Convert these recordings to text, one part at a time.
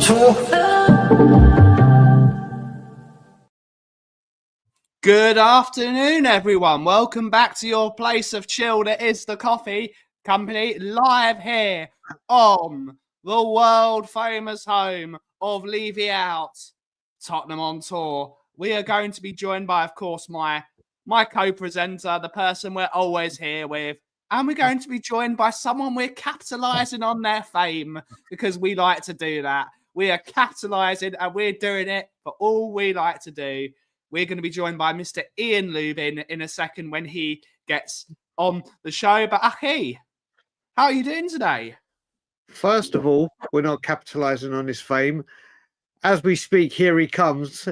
tour. Good afternoon, everyone. Welcome back to your place of chill that is the Kauffie Company, live here on the world famous home of Leave It Out, Tottenham on tour. We are going to be joined by, of course, my co-presenter, the person we're always here with. And we're going to be joined by someone we're capitalising on their fame because we like to do that. We are capitalising and we're doing it for all we like to do. We're going to be joined by Mr. Ian Lubin in a second when he gets on the show. But Aki, how are you doing today? First of all, we're not capitalising on his fame. As we speak, here he comes.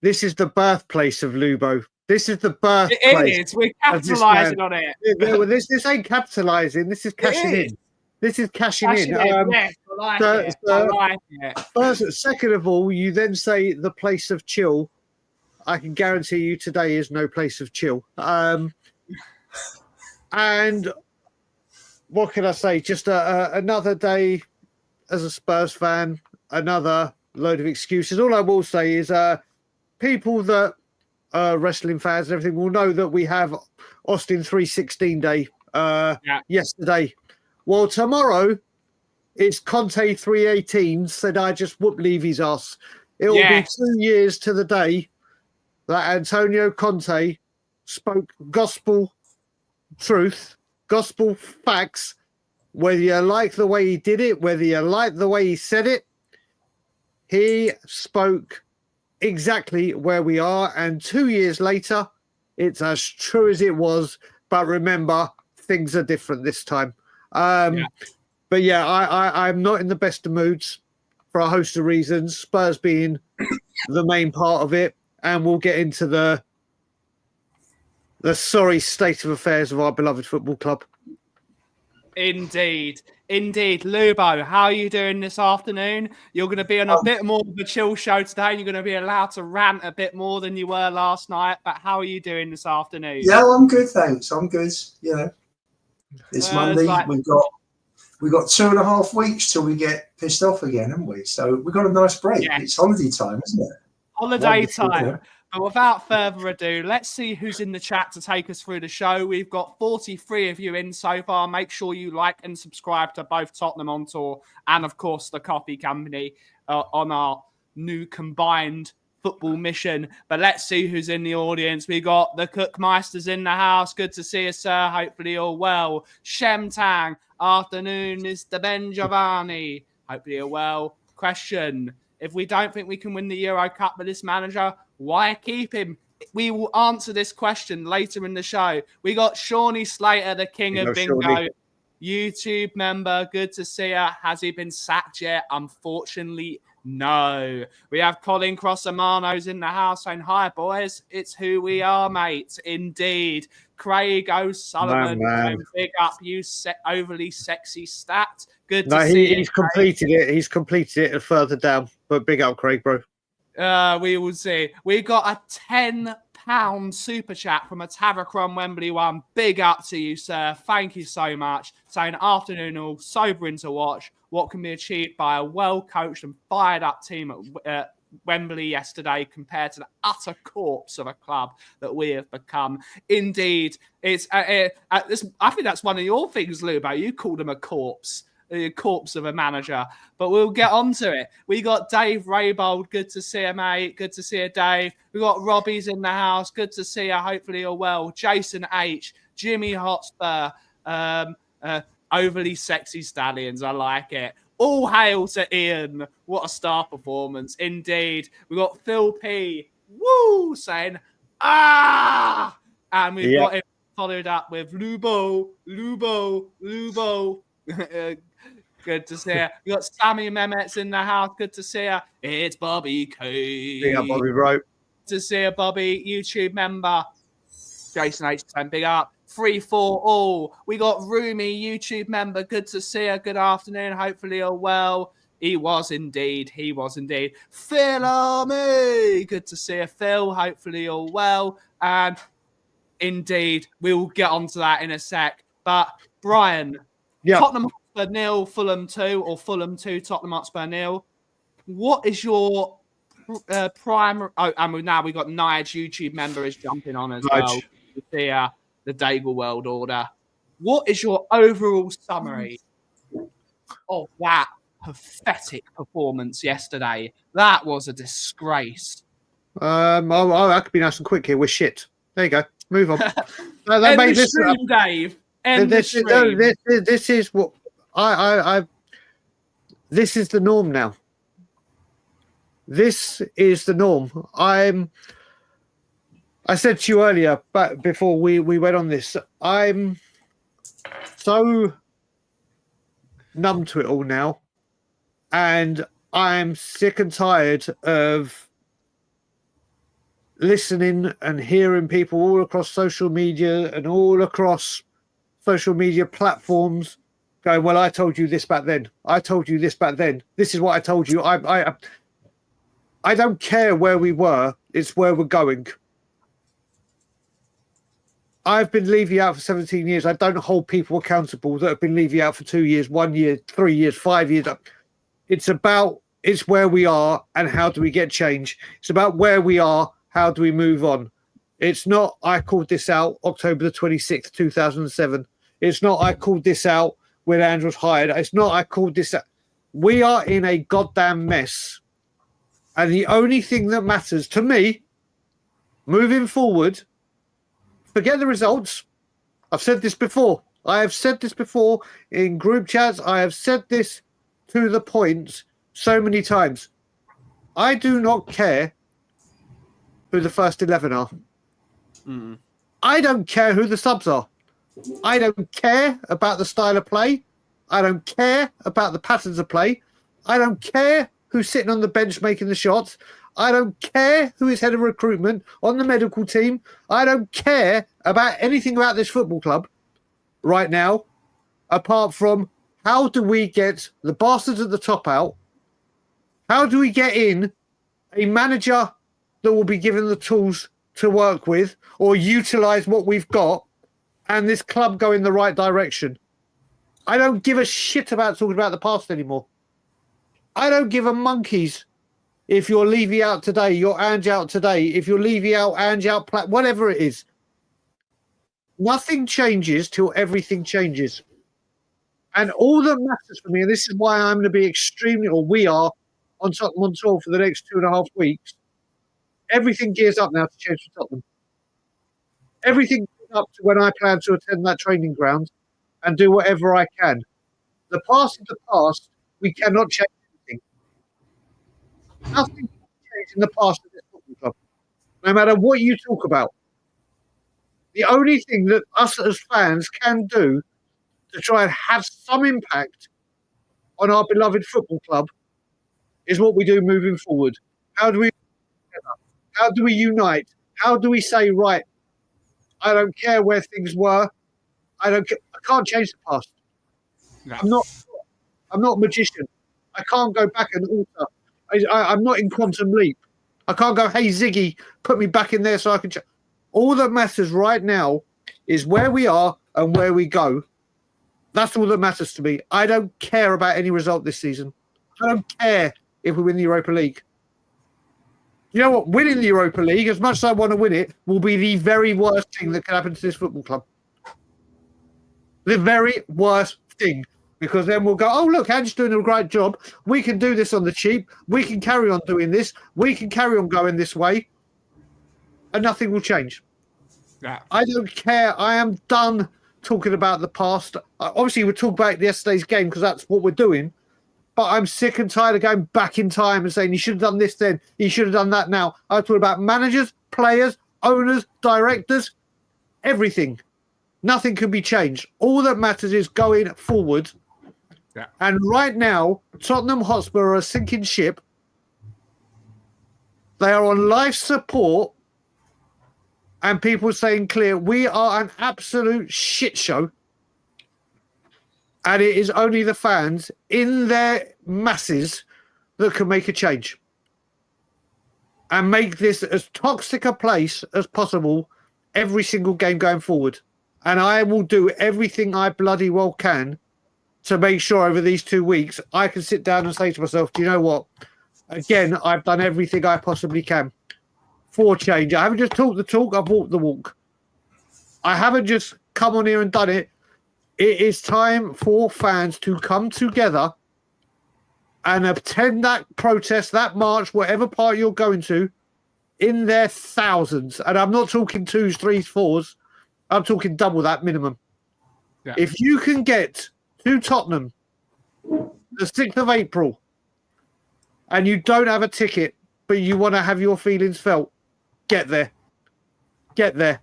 This is the birthplace of Lubo. This is the birthplace. It is. We're capitalising on it. Well, this ain't capitalising. This is cashing in. This is cashing in. Yes, I like it. First, second of all, you then say the place of chill. I can guarantee you today is no place of chill. And what can I say? Just another day as a Spurs fan, another load of excuses. All I will say is people that are wrestling fans and everything will know that we have Austin 316 Day yesterday. Well, tomorrow it's Conte 318 said I just whoop Levy's ass. It will be 2 years to the day that Antonio Conte spoke gospel truth, gospel facts, whether you like the way he did it, whether you like the way he said it, he spoke exactly where we are. And 2 years later, it's as true as it was. But remember, things are different this time. But yeah, I'm not in the best of moods for a host of reasons, Spurs being the main part of it. And we'll get into the sorry state of affairs of our beloved football club. Indeed. Lubo, how are you doing this afternoon? You're going to be on a bit more of a chill show today. And you're going to be allowed to rant a bit more than you were last night. But how are you doing this afternoon? Yeah, I'm good, thanks. I'm good. You know, it's Monday. We've got 2.5 weeks till we get pissed off again, haven't we? So we've got a nice break. Yeah. It's holiday time, isn't it? Holiday time. But without further ado, let's see who's in the chat to take us through the show. We've got 43 of you in so far. Make sure you like and subscribe to both Tottenham on Tour and, of course, the Kauffie Company on our new combined football mission. But let's see who's in the audience. We got the Cookmeisters in the house. Good to see you, sir. Hopefully you're well. Shem Tang. Afternoon, Mr. Ben Giovanni. Hopefully you're well. Question. If we don't think we can win the Euro Cup with this manager, why keep him? We will answer this question later in the show. We got Shawnee Slater, the king of bingo, Shawnee. YouTube member. Good to see her. Has he been sacked yet? Unfortunately, no. We have Colin Crossamano's in the house saying, hi, boys. It's who we are, mate. Indeed. Craig O'Sullivan, big up you, overly sexy stat. Good to see he's completed it. He's completed it further down. But big up, Craig, bro. We will see. We got a £10 super chat from a Tavakron Wembley one. Big up to you, sir. Thank you so much. Saying afternoon all, sobering to watch what can be achieved by a well-coached and fired-up team at Wembley yesterday compared to the utter corpse of a club that we have become. Indeed, it's I think that's one of your things, Lubo. You called him a corpse of a manager, but we'll get on to it. We got Dave Raybold. Good to see you, mate. Good to see you, Dave. We got Robbie's in the house. Good to see you. Hopefully you're well. Jason H, Jimmy Hotspur, overly sexy stallions. I like it. All hail to Ian. What a star performance. Indeed. We got Phil P. Woo! Saying, ah! And we've got him followed up with Lubo. Good to see you. We got Sammy Mehmet's in the house. Good to see you. It's Bobby K. Big up, Bobby, bro. Good to see you, Bobby. YouTube member. Jason H. Big up. 3-4 all. We got Roomy, YouTube member. Good to see you. Good afternoon. Hopefully you're well. He was indeed. Phil Army. Good to see you, Phil. Hopefully you're well. And indeed, we'll get onto that in a sec. But Brian, Tottenham Hotspur 0, Fulham 2, or Fulham 2, Tottenham Hotspur 0. what is your primary? Oh, and now we've got Nige, YouTube member, is jumping on as well. The Daigle World Order. What is your overall summary of that pathetic performance yesterday? That was a disgrace. I could be nice and quick here. We're shit. There you go. Move on. End the stream, Dave. End the stream. This is what I. This is the norm now. This is the norm. I said to you earlier, but before we went on this, I'm so numb to it all now, and I'm sick and tired of listening and hearing people all across social media and all across social media platforms going, well, I told you this back then. I told you this back then. This is what I told you. I don't care where we were. It's where we're going. I've been leaving out for 17 years. I don't hold people accountable that have been leaving out for 2 years, 1 year, 3 years, 5 years. It's where we are and how do we get change. It's about where we are. How do we move on? It's not, I called this out October the 26th, 2007. It's not, I called this out when Ange was hired. It's not, I called this out. We are in a goddamn mess. And the only thing that matters to me, moving forward, forget the results. I've said this before. I have said this before in group chats. I have said this to the point so many times. I do not care who the first 11 are. I don't care who the subs are. I don't care about the style of play. I don't care about the patterns of play. I don't care who's sitting on the bench making the shots. I don't care who is head of recruitment on the medical team. I don't care about anything about this football club right now, apart from how do we get the bastards at the top out? How do we get in a manager that will be given the tools to work with or utilise what we've got and this club go in the right direction? I don't give a shit about talking about the past anymore. I don't give a monkeys if you're Levy out today, you're Ange out today, if you're Levy out, Ange out, whatever it is. Nothing changes till everything changes. And all that matters for me, and this is why I'm going to be we are on Tottenham tour for the next 2.5 weeks, everything gears up now to change for Tottenham. Everything gears up to when I plan to attend that training ground and do whatever I can. The past is the past. We cannot change anything. Nothing can change in the past of this football club, no matter what you talk about. The only thing that us as fans can do to try and have some impact on our beloved football club is what we do moving forward. How do we unite? How do we say, right, I don't care where things were. I can't change the past. No. I'm not a magician. I can't go back and alter. I'm not in Quantum Leap. I can't go, hey, Ziggy, put me back in there so I can change. All that matters right now is where we are and where we go. That's all that matters to me. I don't care about any result this season. I don't care if we win the Europa League. You know what? Winning the Europa League, as much as I want to win it, will be the very worst thing that can happen to this football club. The very worst thing. Because then we'll go, oh, look, Ange's doing a great job. We can do this on the cheap. We can carry on doing this. We can carry on going this way. And nothing will change. Yeah. I don't care. I am done talking about the past. Obviously, we'll talk about yesterday's game because that's what we're doing. But I'm sick and tired of going back in time and saying, you should have done this then. You should have done that now. I talk about managers, players, owners, directors, everything. Nothing can be changed. All that matters is going forward. Yeah. And right now, Tottenham Hotspur are a sinking ship. They are on life support. And people saying clear, we are an absolute shit show. And it is only the fans in their masses that can make a change. And make this as toxic a place as possible every single game going forward. And I will do everything I bloody well can to make sure over these 2 weeks I can sit down and say to myself, do you know what? Again, I've done everything I possibly can for change. I haven't just talked the talk, I've walked the walk. I haven't just come on here and done it. It is time for fans to come together and attend that protest, that march, whatever part you're going to, in their thousands. And I'm not talking 2s, 3s, 4s. I'm talking double that minimum. Yeah. If you can get to Tottenham the 6th of April and you don't have a ticket, but you want to have your feelings felt, get there. Get there.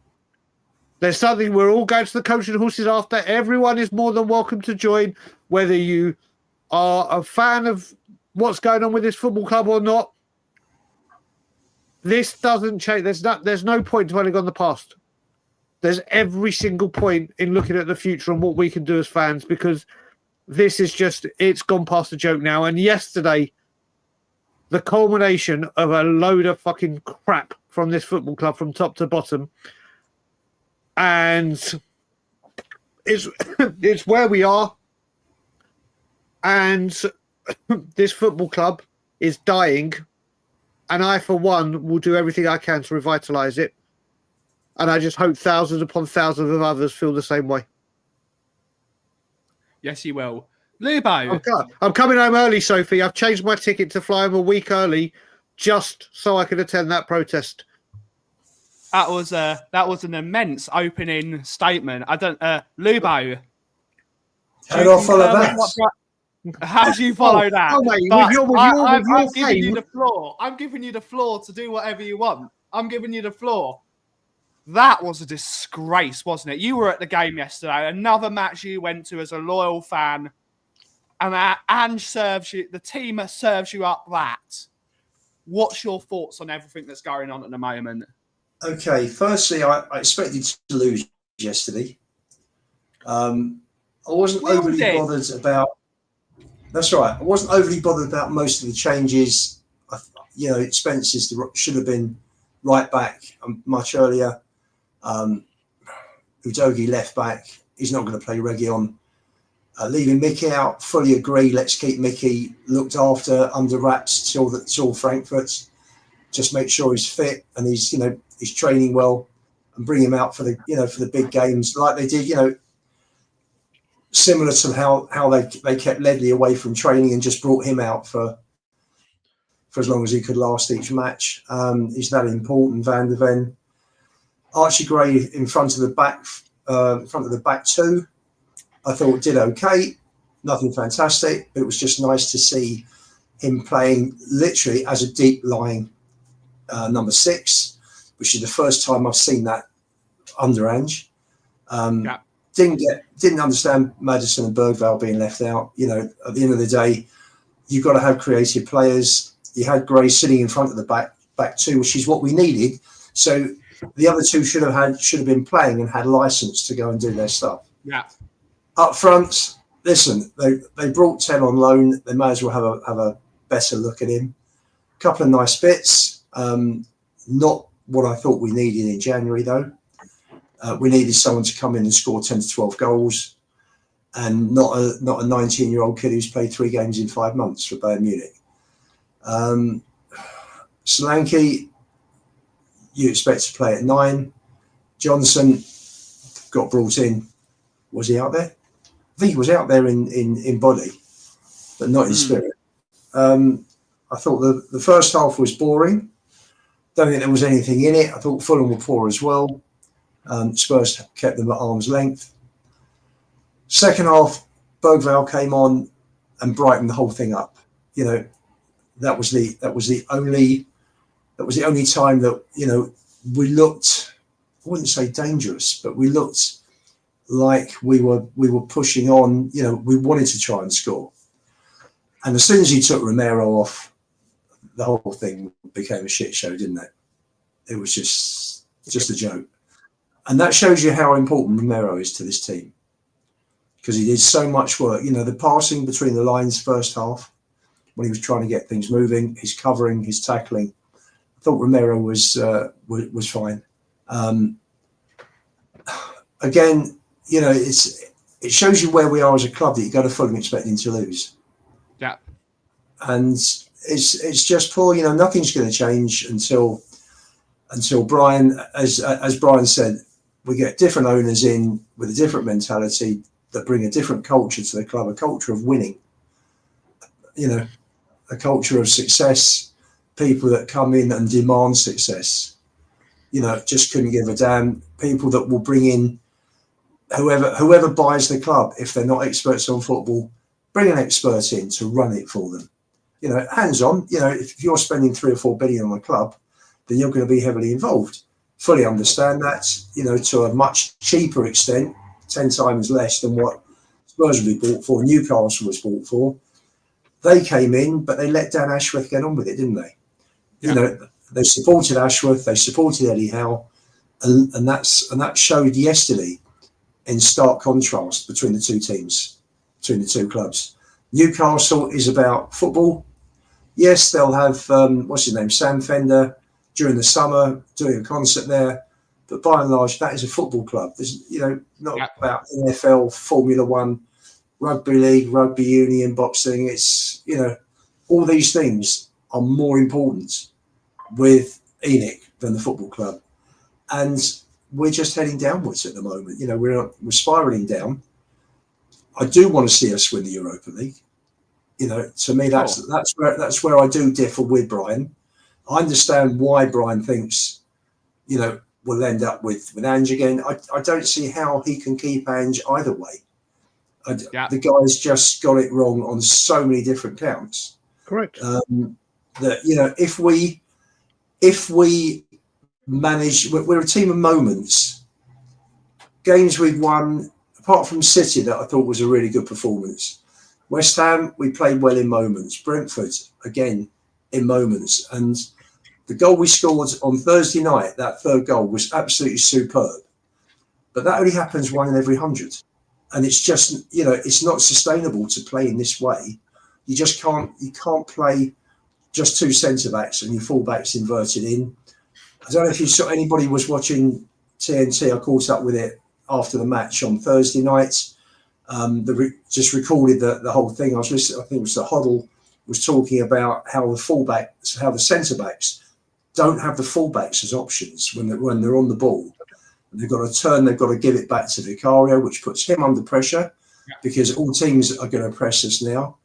There's something we're all going to the Coach and Horses after. Everyone is more than welcome to join, whether you are a fan of what's going on with this football club or not. This doesn't change. There's no point dwelling on the past. There's every single point in looking at the future and what we can do as fans, because this is just, it's gone past the joke now. And yesterday, the culmination of a load of fucking crap from this football club from top to bottom. And it's where we are. And this football club is dying. And I, for one, will do everything I can to revitalise it. And I just hope thousands upon thousands of others feel the same way. Yes, you will. Lubo. I'm coming home early, Sophie. I've changed my ticket to fly home a week early just so I could attend that protest. That was an immense opening statement. I don't, Lubo. How do I follow that? How do you follow that? Oh, mate, I'm giving you the floor. I'm giving you the floor to do whatever you want. I'm giving you the floor. That was a disgrace, wasn't it? You were at the game yesterday. Another match you went to as a loyal fan, and Ange serves you. The team serves you up that. What's your thoughts on everything that's going on at the moment? Okay, firstly, I expected to lose yesterday. I wasn't overly bothered about. That's right. I wasn't overly bothered about most of the changes. Spencer's should have been right back much earlier. Udogie left back. He's not going to play Reguilon. Leaving Mickey out, fully agree. Let's keep Mickey looked after under wraps till Frankfurt. Just make sure he's fit and he's training well, and bring him out for the big games like they did. Similar to how they kept Ledley away from training and just brought him out for as long as he could last each match. He's that important. Van der Ven, Archie Gray in front of the back two, I thought did okay. Nothing fantastic, but it was just nice to see him playing literally as a deep lying number 6, which is the first time I've seen that under Ange. Didn't understand Maddison and Bergvall being left out. At the end of the day, you've got to have creative players. You had Gray sitting in front of the back two, which is what we needed. So the other two should have been playing and had license to go and do their stuff. Yeah. Up front, listen, they brought 10 on loan. They may as well have a better look at him. A couple of nice bits. Not what I thought we needed in January though. We needed someone to come in and score 10 to 12 goals, and not a 19-year-old kid who's played 3 games in 5 months for Bayern Munich. Solanke, you expect to play at 9. Johnson got brought in. Was he out there? I think he was out there in body, but not in spirit. I thought the first half was boring. Don't think there was anything in it. I thought Fulham were poor as well. Spurs kept them at arm's length. Second half, Bergvall came on and brightened the whole thing up. That was the only time that we looked. I wouldn't say dangerous, but we looked like we were pushing on. We wanted to try and score. And as soon as he took Romero off, the whole thing became a shit show, didn't it? It was just a joke. And that shows you how important Romero is to this team, because he did so much work. The passing between the lines first half, when he was trying to get things moving, his covering, his tackling. I thought Romero was fine. Again, it shows you where we are as a club, that you go to Fulham expecting to lose. Yeah. And it's just poor. Nothing's going to change until Brian, as Brian said, we get different owners in with a different mentality that bring a different culture to the club, a culture of winning. A culture of success, people that come in and demand success. Just couldn't give a damn. People that will bring in whoever buys the club, if they're not experts on football, bring an expert in to run it for them. Hands on. If you're spending 3 or 4 billion on a club, then you're going to be heavily involved. Fully understand that. To a much cheaper extent, 10 times less than what Spurs would be bought for, Newcastle was bought for. They came in, but they let Dan Ashworth get on with it, didn't they? Yeah. They supported Ashworth, they supported Eddie Howe, and that showed yesterday in stark contrast between the two teams, between the two clubs. Newcastle is about football. Yes, they'll have what's his name, Sam Fender, during the summer doing a concert there, but by and large, that is a football club. There's not about NFL, Formula One, rugby league, rugby union, boxing. It's all these things are more important with ENIC than the football club, and we're just heading downwards at the moment. We're spiraling down. I do want to see us win the Europa League. To me, that's where I do differ with Brian. I understand why Brian thinks we'll end up with Ange again. I don't see how he can keep Ange either way. The guy's just got it wrong on so many different counts. Correct. That if we manage, we're a team of moments. Games we've won, apart from City, that I thought was a really good performance. West Ham, we played well in moments. Brentford, again, in moments. And the goal we scored on Thursday night, that third goal, was absolutely superb. But that only happens 1 in every 100. And it's just, it's not sustainable to play in this way. You just can't play just 2 centre-backs and your full-backs inverted in. I don't know if you saw, anybody was watching TNT. I caught up with it after the match on Thursday night. Just recorded the whole thing. I was listening, I think it was the Hoddle was talking about how the centre-backs don't have the full-backs as options when they're on the ball. They've got to turn, they've got to give it back to Vicario, which puts him under pressure because all teams are going to press us now.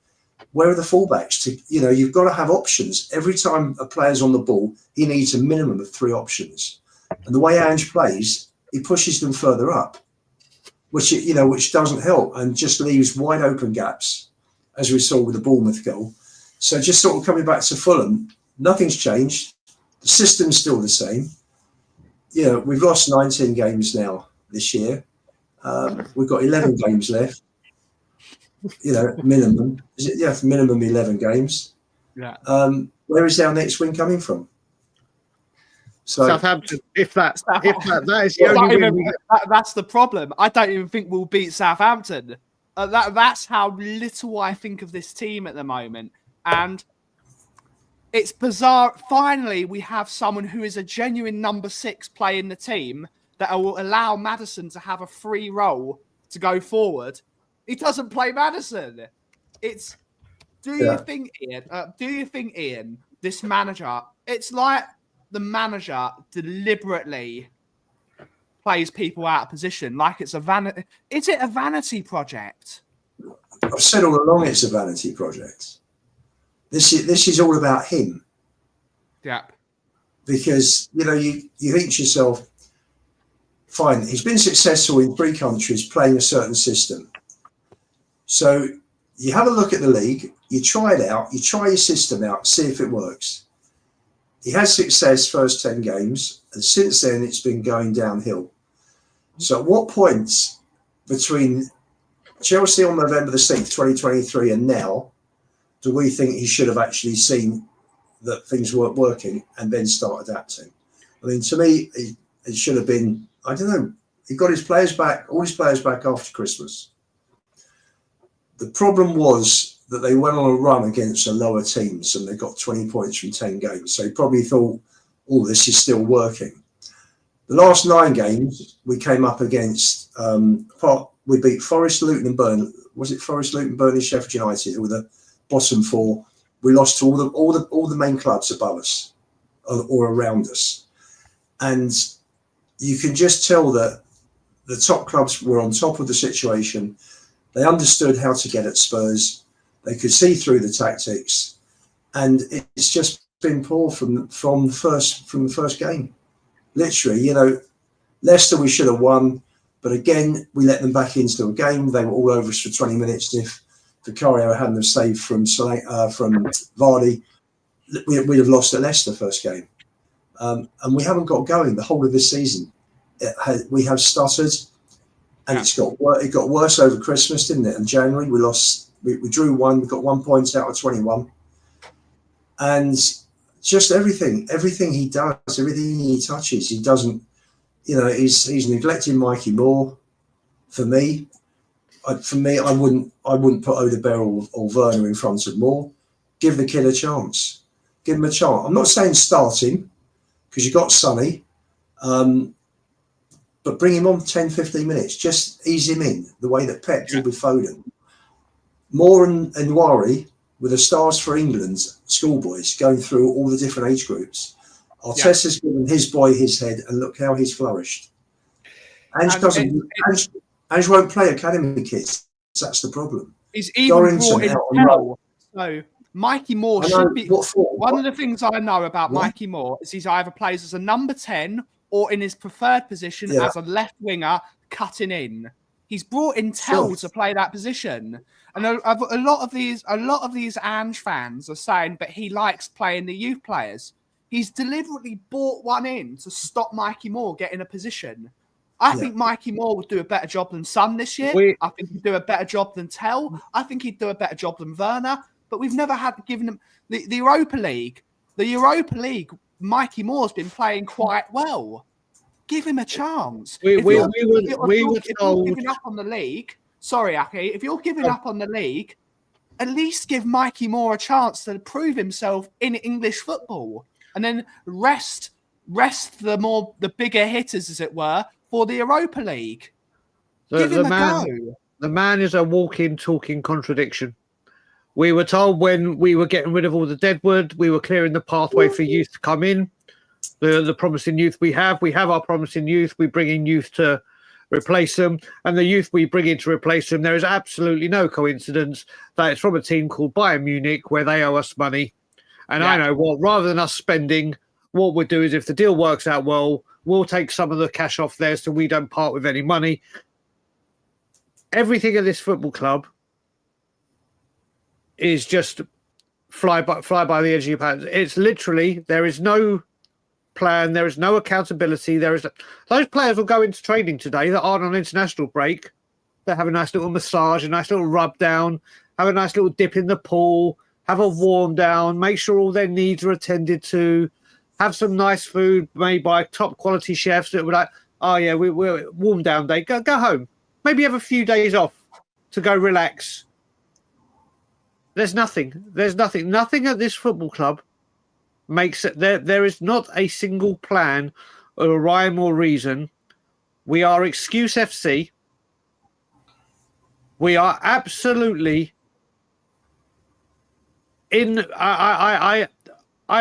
Where are the fullbacks? You've got to have options. Every time a player's on the ball, he needs a minimum of 3 options. And the way Ange plays, he pushes them further up, which doesn't help and just leaves wide open gaps, as we saw with the Bournemouth goal. So just sort of coming back to Fulham, nothing's changed. The system's still the same. We've lost 19 games now this year. We've got 11 games left. Minimum. Is it? Yeah, minimum 11 games. Yeah. Where is our next win coming from? So Southampton. If that is the only win. That's the problem. I don't even think we'll beat Southampton. That's how little I think of this team at the moment. And it's bizarre. Finally, we have someone who is a genuine number 6 playing the team that will allow Maddison to have a free role to go forward. He doesn't play Maddison. Do you think, Ian, this manager, it's like the manager deliberately plays people out of position, like it's a vanity. Is it a vanity project? I've said all along it's a vanity project. This is all about him. Yeah. Because, you think to yourself, fine, he's been successful in 3 countries playing a certain system. So you have a look at the league, you try it out, you try your system out, see if it works. He has success first 10 games, and since then it's been going downhill. So at what points between Chelsea on November the 6th, 2023 and now, do we think he should have actually seen that things weren't working and then start adapting? I mean, to me, it should have been, I don't know, he got his players back, all his players back after Christmas. The problem was that they went on a run against the lower teams and they got 20 points from 10 games. So he probably thought, oh, this is still working. The last 9 games, we came up against, we beat Forest, Luton and Burnley. Was it Forest, Luton, Burnley, Sheffield United, who were the bottom 4? We lost to all the main clubs above us or around us, and you can just tell that the top clubs were on top of the situation. They understood how to get at Spurs. They could see through the tactics, and it's just been poor from the first game. Literally, Leicester we should have won, but again we let them back into a game. They were all over us for 20 minutes. And if Vicario hadn't have saved from Vardy, we'd have lost at Leicester first game. And we haven't got going the whole of this season. We have stuttered, and it got worse over Christmas, didn't it? In January we lost. We drew 1. We got 1 point out of 21, and just everything he does, everything he touches, he doesn't. He's neglecting Mikey Moore. For me, I wouldn't put Odegaard or Werner in front of Moore. Give the kid a chance. Give him a chance. I'm not saying start him because you got Sonny, but bring him on 10, 15 minutes. Just ease him in the way that Pep did with Foden. Moore and Nwari were the stars for England schoolboys going through all the different age groups. Arteta's given his boy his head, and look how he's flourished. Ange won't play academy kids. That's the problem. He's even brought in Tell. So Mikey Moore should be. One of the things I know about Mikey Moore is he's either plays as a number 10 or in his preferred position as a left winger cutting in. He's brought in Tell to play that position. And a lot of these Ange fans are saying, but he likes playing the youth players. He's deliberately brought one in to stop Mikey Moore getting a position. I think Mikey Moore would do a better job than Son this year. I think he'd do a better job than Tell. I think he'd do a better job than Werner. But we've never given him the Europa League. The Europa League, Mikey Moore's been playing quite well. Give him a chance. If you're giving up on the league, sorry, Aki, if you're giving up on the league, at least give Mikey Moore a chance to prove himself in English football. And then rest the bigger hitters, as it were, for the Europa League. Give him a go. The man is a walking, talking contradiction. We were told when we were getting rid of all the deadwood, we were clearing the pathway for youth to come in. The promising youth we have our promising youth. We bring in youth to replace them, and the youth we bring in to replace them. There is absolutely no coincidence that it's from a team called Bayern Munich, where they owe us money. And I know what, rather than us spending, what we'll do is if the deal works out well, we'll take some of the cash off there so we don't part with any money. Everything at this football club is just fly by the edge of your pants. It's literally, there is no plan, there is no accountability. Those players will go into training today that aren't on international break. They'll have a nice little massage, a nice little rub down, have a nice little dip in the pool, have a warm down, make sure all their needs are attended to, have some nice food made by top quality chefs that were like, oh yeah, we're warm down day. Go home. Maybe have a few days off to go relax. There's nothing at this football club makes it. There is not a single plan or a rhyme or reason. We are excuse FC. We are absolutely in. I've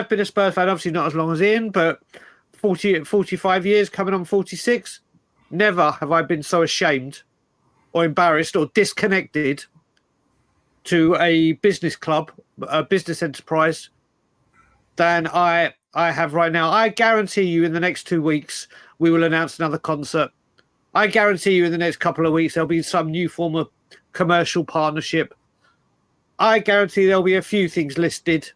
been a Spurs fan, obviously not as long as Ian, but 45 years, coming on 46. Never have I been so ashamed or embarrassed or disconnected to a business club, a business enterprise, than I have right now. I guarantee you in the next 2 weeks, we will announce another concert. I guarantee you in the next couple of weeks, there'll be some new form of commercial partnership. I guarantee there'll be a few things listed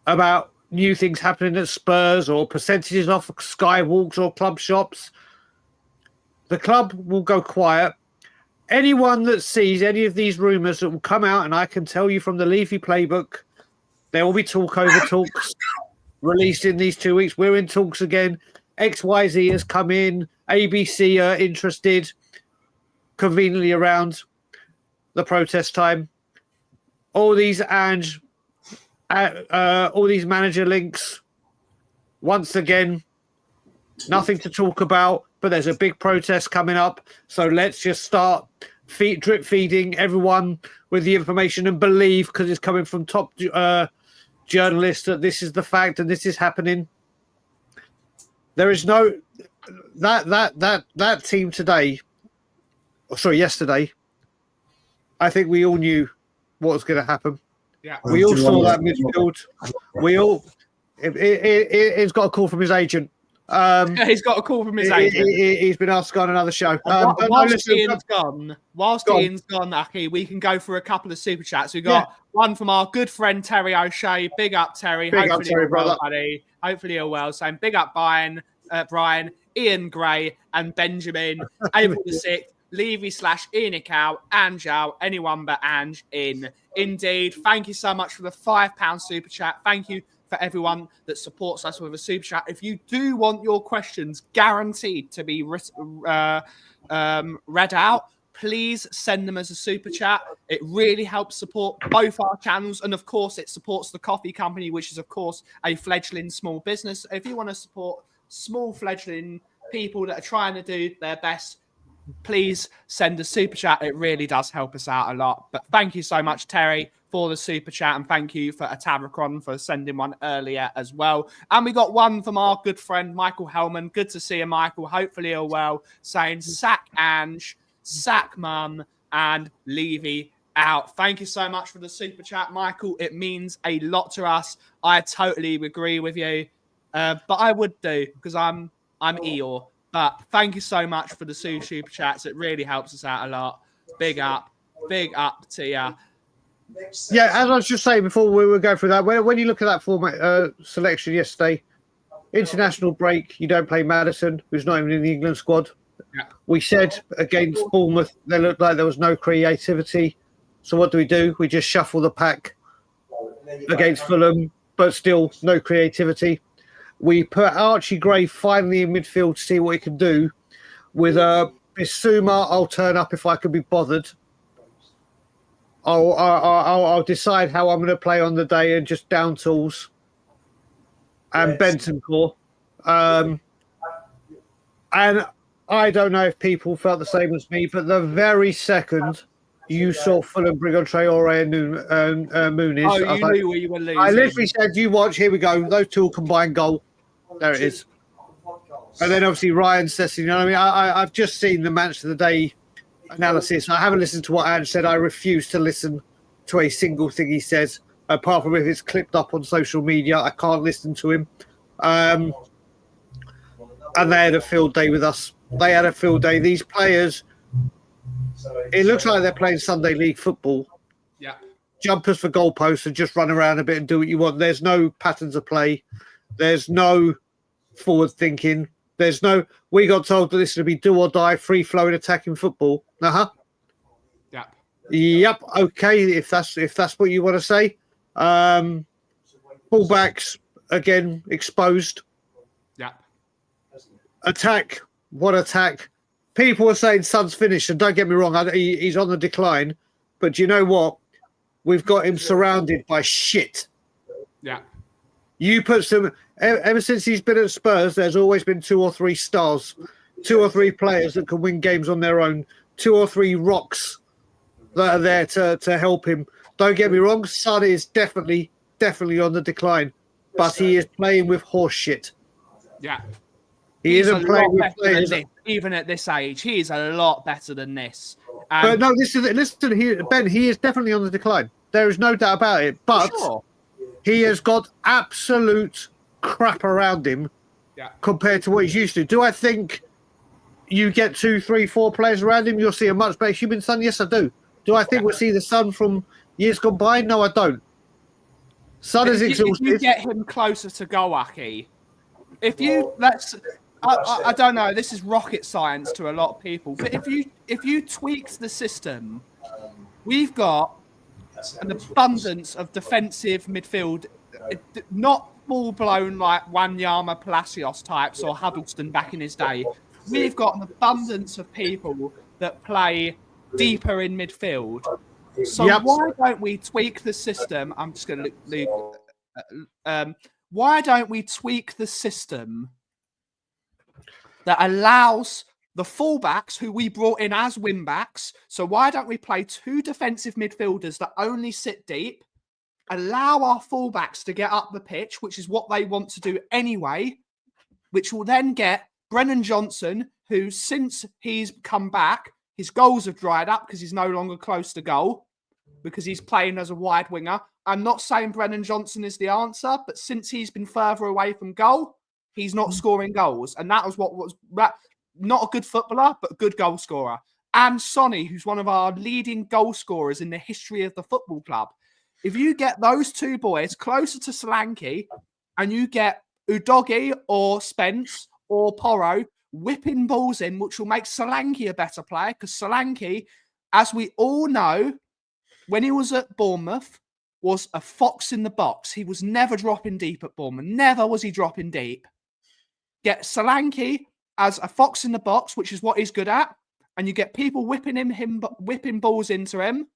about new things happening at Spurs or percentages off skywalks or club shops. The club will go quiet. Anyone that sees any of these rumours that will come out, and I can tell you from the Leafy playbook, there will be talk over talks released in these 2 weeks. We're in talks again. XYZ has come in. ABC are interested conveniently around the protest time. All these all these manager links. Once again, nothing to talk about, but there's a big protest coming up. So let's just start drip feeding everyone with the information and believe because it's coming from top journalists that this is the fact and this is happening. There is no that team today. Yesterday. I think we all knew what was going to happen. Yeah, we all saw that midfield. We all. He's got a call from his agent. He's got a call from his agent. He's been asked to go on another show. Whilst Ian's gone, Aki, we can go for a couple of super chats. We've got one from our good friend Terry O'Shea. Big up, Terry. Big up, Terry, brother. Buddy. Hopefully you're well. Saying big up, Brian, Ian Gray, and Benjamin. April the 6th. Levy/Ian Cow, Ange out, anyone but Ange in. Indeed. Thank you so much for the £5 super chat. Thank you for everyone that supports us with a super chat. If you do want your questions guaranteed to be read out, please send them as a super chat. It really helps support both our channels. And of course, it supports the Kauffie Company, which is, of course, a fledgling small business. If you want to support small fledgling people that are trying to do their best, please send a super chat. It really does help us out a lot. But thank you so much, Terry, for the super chat. And thank you for Atavacron for sending one earlier as well. And we got one from our good friend, Michael Hellman. Good to see you, Michael. Hopefully you're well. Saying sack Ange, sack Mum, and Levy out. Thank you so much for the super chat, Michael. It means a lot to us. I totally agree with you. But I would do because I'm Eeyore. But thank you so much for the super chats. It really helps us out a lot. Big up to you. Yeah, as I was just saying before we were going through that, when you look at that format selection yesterday, international break, you don't play Maddison, who's not even in the England squad. Yeah. We said against Bournemouth, they looked like there was no creativity. So what do? We just shuffle the pack against Fulham, but still no creativity. We put Archie Gray finally in midfield to see what he can do. With Bissouma, I'll turn up if I can be bothered. I'll decide how I'm going to play on the day and just down tools. And Bentancur. And I don't know if people felt the same as me, but the very second you saw Fulham bring on Traore and Muniz. Oh, you knew where you were losing. I literally said, you watch, here we go. Those two will combine goal. There it is. And then obviously Ryan says, you know what I mean? I've just seen the match of the day analysis. I haven't listened to what Ange said. I refuse to listen to a single thing he says, apart from if it's clipped up on social media. I can't listen to him. And they had a field day with us. They had a field day. These players, it looks like they're playing Sunday League football. Yeah. Jumpers for goalposts and just run around a bit and do what you want. There's no patterns of play. There's no forward thinking. There's no, we got told that this is going to be do or die, free flowing attacking football. Yep. Okay. If that's what you want to say. Fullbacks again exposed. Yep. Attack. What attack? People are saying Son's finished, and don't get me wrong, he's on the decline. But do you know what? We've got him surrounded by shit. Yeah. You put some. Ever since he's been at Spurs, there's always been 2 or 3 stars, 2 or 3 players that can win games on their own, 2 or 3 rocks that are there to help him. Don't get me wrong, Son is definitely on the decline, but he is playing with horse shit. Yeah. He isn't playing with players. Even at this age, he is a lot better than this. But no, listen here, Ben, he is definitely on the decline. There is no doubt about it. But he has got absolute crap around him compared to what he's used to. Do I think you get 2, 3, 4 players around him, you'll see a much better human Son? Yes, I do. Do I think we'll see the Son from years gone by? No, I don't. Son is exhausted. If you get him closer to goal, Aki, I don't know, this is rocket science to a lot of people, but if you tweak the system, we've got an abundance of defensive midfield, not full-blown like Wanyama Palacios types or Huddleston back in his day. We've got an abundance of people that play deeper in midfield. So why don't we tweak the system? I'm just going to why don't we tweak the system that allows the fullbacks who we brought in as wing-backs. So why don't we play 2 defensive midfielders that only sit deep, allow our fullbacks to get up the pitch, which is what they want to do anyway, which will then get Brennan Johnson, who since he's come back, his goals have dried up because he's no longer close to goal because he's playing as a wide winger. I'm not saying Brennan Johnson is the answer, but since he's been further away from goal, he's not scoring goals. And that was what was not a good footballer, but a good goal scorer. And Sonny, who's one of our leading goal scorers in the history of the football club. If you get those 2 boys closer to Solanke and you get Udogie or Spence or Porro whipping balls in, which will make Solanke a better player, because Solanke, as we all know, when he was at Bournemouth, was a fox in the box. He was never dropping deep at Bournemouth. Never was he dropping deep. Get Solanke as a fox in the box, which is what he's good at, and you get people whipping balls into him,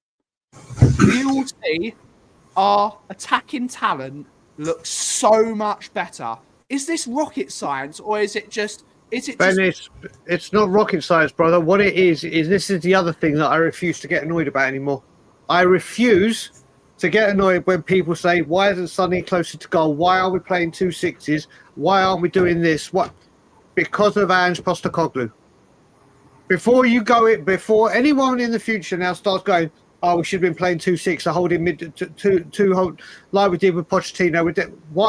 you will see our attacking talent looks so much better. Is this rocket science, or is it just? Ben, it's not rocket science, brother. What it is this is the other thing that I refuse to get annoyed about anymore. I refuse to get annoyed when people say, "Why isn't Sonny closer to goal? Why are we playing 2 6s? Why aren't we doing this?" What? Because of Ange Postecoglou. Before anyone in the future now starts going, "Oh, we should have been playing 2-6, a holding mid, two hold, like we did with Pochettino.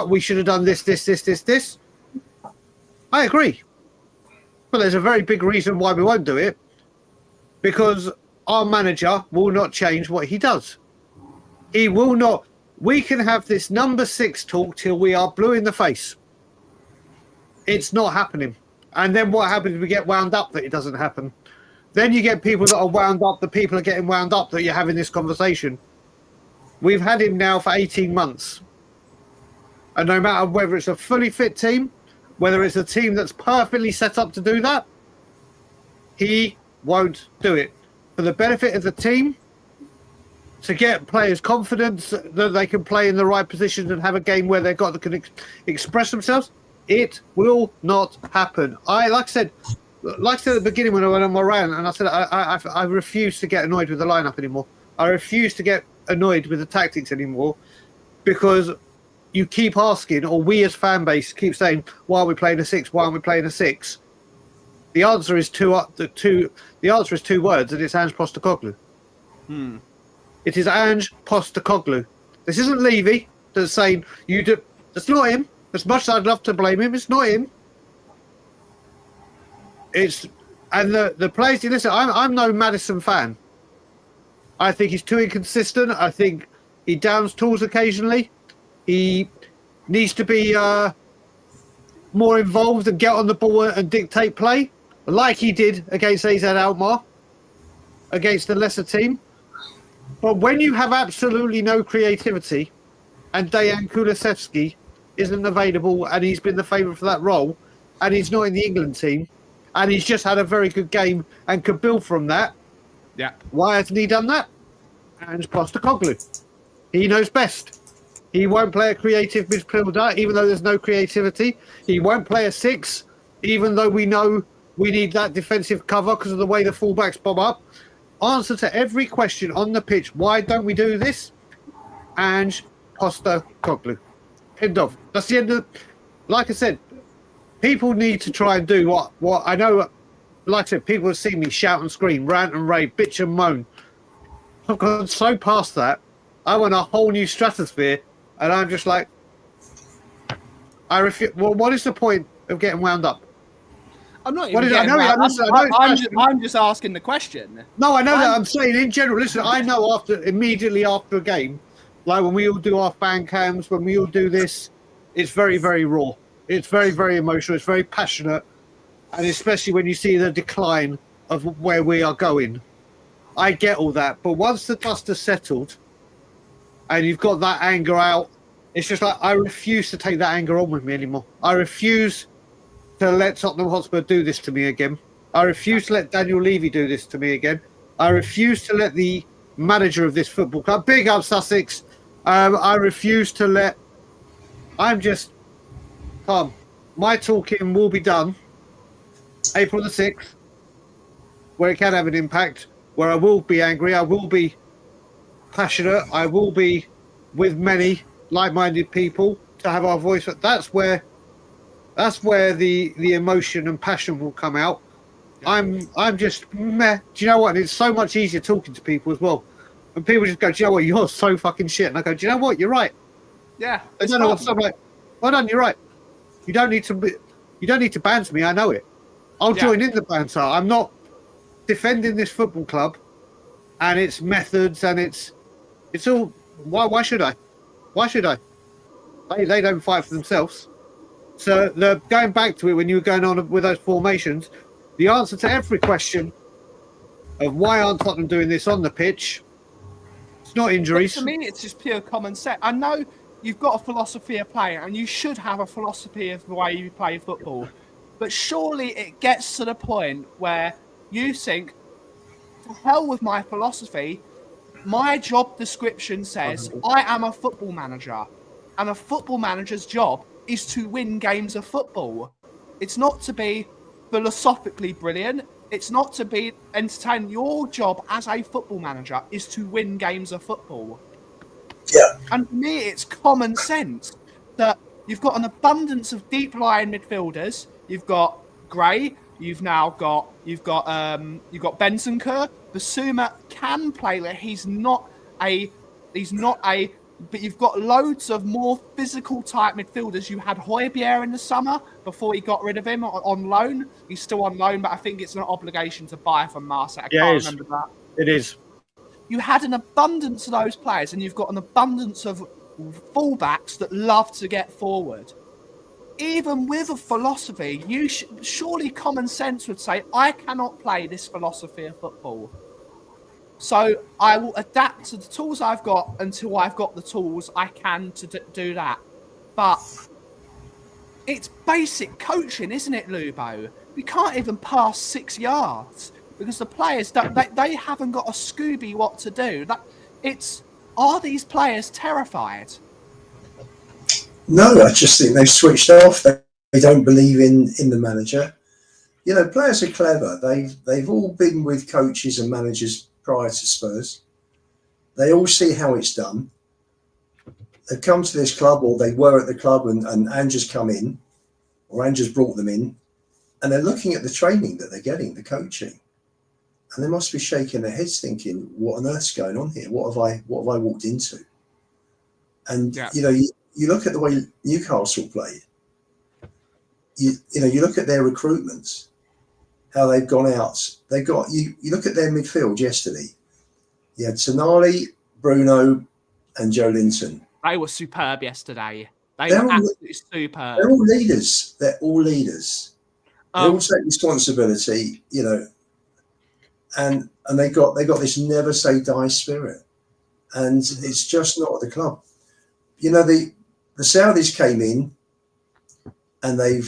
We should have done this. I agree. But there's a very big reason why we won't do it. Because our manager will not change what he does. He will not. We can have this number 6 talk till we are blue in the face. It's not happening. And then what happens? We get wound up that it doesn't happen. Then you get people that are wound up. The people are getting wound up that you're having this conversation. We've had him now for 18 months. And no matter whether it's a fully fit team, whether it's a team that's perfectly set up to do that, he won't do it. For the benefit of the team, to get players confidence that they can play in the right positions and have a game where they can express themselves, it will not happen. Like I said at the beginning when I went on my rant, and I said I refuse to get annoyed with the lineup anymore. I refuse to get annoyed with the tactics anymore, because you keep asking, or we as fan base keep saying, "Why are we playing a 6? Why aren't we playing a 6?" The answer is two words, and it's Ange Postecoglou. It is Ange Postecoglou. This isn't Levy that's saying you do. It's not him. As much as I'd love to blame him, it's not him. The players. Listen, I'm no Maddison fan. I think he's too inconsistent. I think he downs tools occasionally. He needs to be more involved and get on the ball and dictate play, like he did against AZ Alkmaar, against the lesser team. But when you have absolutely no creativity, and Dejan Kulusevski isn't available, and he's been the favourite for that role, and he's not in the England team, and he's just had a very good game and could build from that. Yeah. Why hasn't he done that? Ange Postecoglou. He knows best. He won't play a creative midfielder, even though there's no creativity. He won't play a 6, even though we know we need that defensive cover because of the way the fullbacks bomb up. Answer to every question on the pitch. Why don't we do this? Ange Postecoglou. End of. That's the end of. Like I said, people need to try and do what I know. Like I said, people have seen me shout and scream, rant and rave, bitch and moan. I've gone so past that. I want a whole new stratosphere, and I'm just like, I refuse. Well, what is the point of getting wound up? I'm not even I'm just asking the question. No, I know that. I'm saying in general. Listen, I know immediately after a game, like when we all do our fan cams, when we all do this, it's very, very raw. It's very, very emotional. It's very passionate, and especially when you see the decline of where we are going. I get all that, but once the dust has settled, and you've got that anger out, it's just like I refuse to take that anger on with me anymore. I refuse to let Tottenham Hotspur do this to me again. I refuse to let Daniel Levy do this to me again. I refuse to let the manager of this football club, big up Sussex, I refuse to let... I'm just... Calm. My talking will be done April the 6th. where it can have an impact, where I will be angry, I will be passionate, I will be with many like-minded people to have our voice. That's where the emotion and passion will come out. I'm just meh. Do you know what? And it's so much easier talking to people as well. And people just go, do you know what? You're so fucking shit. And I go, do you know what? You're right. Yeah. I don't know what's up. Like, well done. You're right. You don't need to banter me. I know it. I'll join in the banter. I'm not defending this football club and its methods and it's all. Why should I? Why should I? They don't fight for themselves. So going back to it when you were going on with those formations, the answer to every question of why aren't Tottenham doing this on the pitch, it's not injuries. But to me, it's just pure common sense. I know you've got a philosophy of play, and you should have a philosophy of the way you play football. But surely it gets to the point where you think, to hell with my philosophy, my job description says I am a football manager, and a football manager's job is to win games of football. It's not to be philosophically brilliant. It's not to be entertaining. Your job as a football manager is to win games of football. Yeah. And for me, it's common sense that you've got an abundance of deep-lying midfielders. You've got Gray. You've got Bentancur. Basuma can play. He's not a. But you've got loads of more physical type midfielders. You had Højbjerg in the summer before he got rid of him on loan. He's still on loan, but I think it's an obligation to buy from Marseille. I can't remember that. It is. You had an abundance of those players, and you've got an abundance of fullbacks that love to get forward. Even with a philosophy, surely common sense would say, I cannot play this philosophy of football. So I will adapt to the tools I've got until I've got the tools I can to do that. But it's basic coaching, isn't it, Lubo? We can't even pass 6 yards because the players they haven't got a Scooby what to do. Are these players terrified? No, I just think they've switched off. They don't believe in the manager. You know, players are clever. They've all been with coaches and managers prior to Spurs. They all see how it's done. They've come to this club, or they were at the club, and Ange has come in, or Ange has brought them in, and they're looking at the training that they're getting, the coaching, and they must be shaking their heads, thinking, "What on earth's going on here? What have I walked into?" And you know, you look at the way Newcastle played. You look at their recruitments, how they've gone out. They got you look at their midfield yesterday. You had Tonali, Bruno, and Joe Linton. They were superb yesterday. They're absolutely superb. They're all leaders. They're all leaders. They all take responsibility, you know, and they got this never say die spirit, and it's just not at the club. You know, the Saudis came in, and they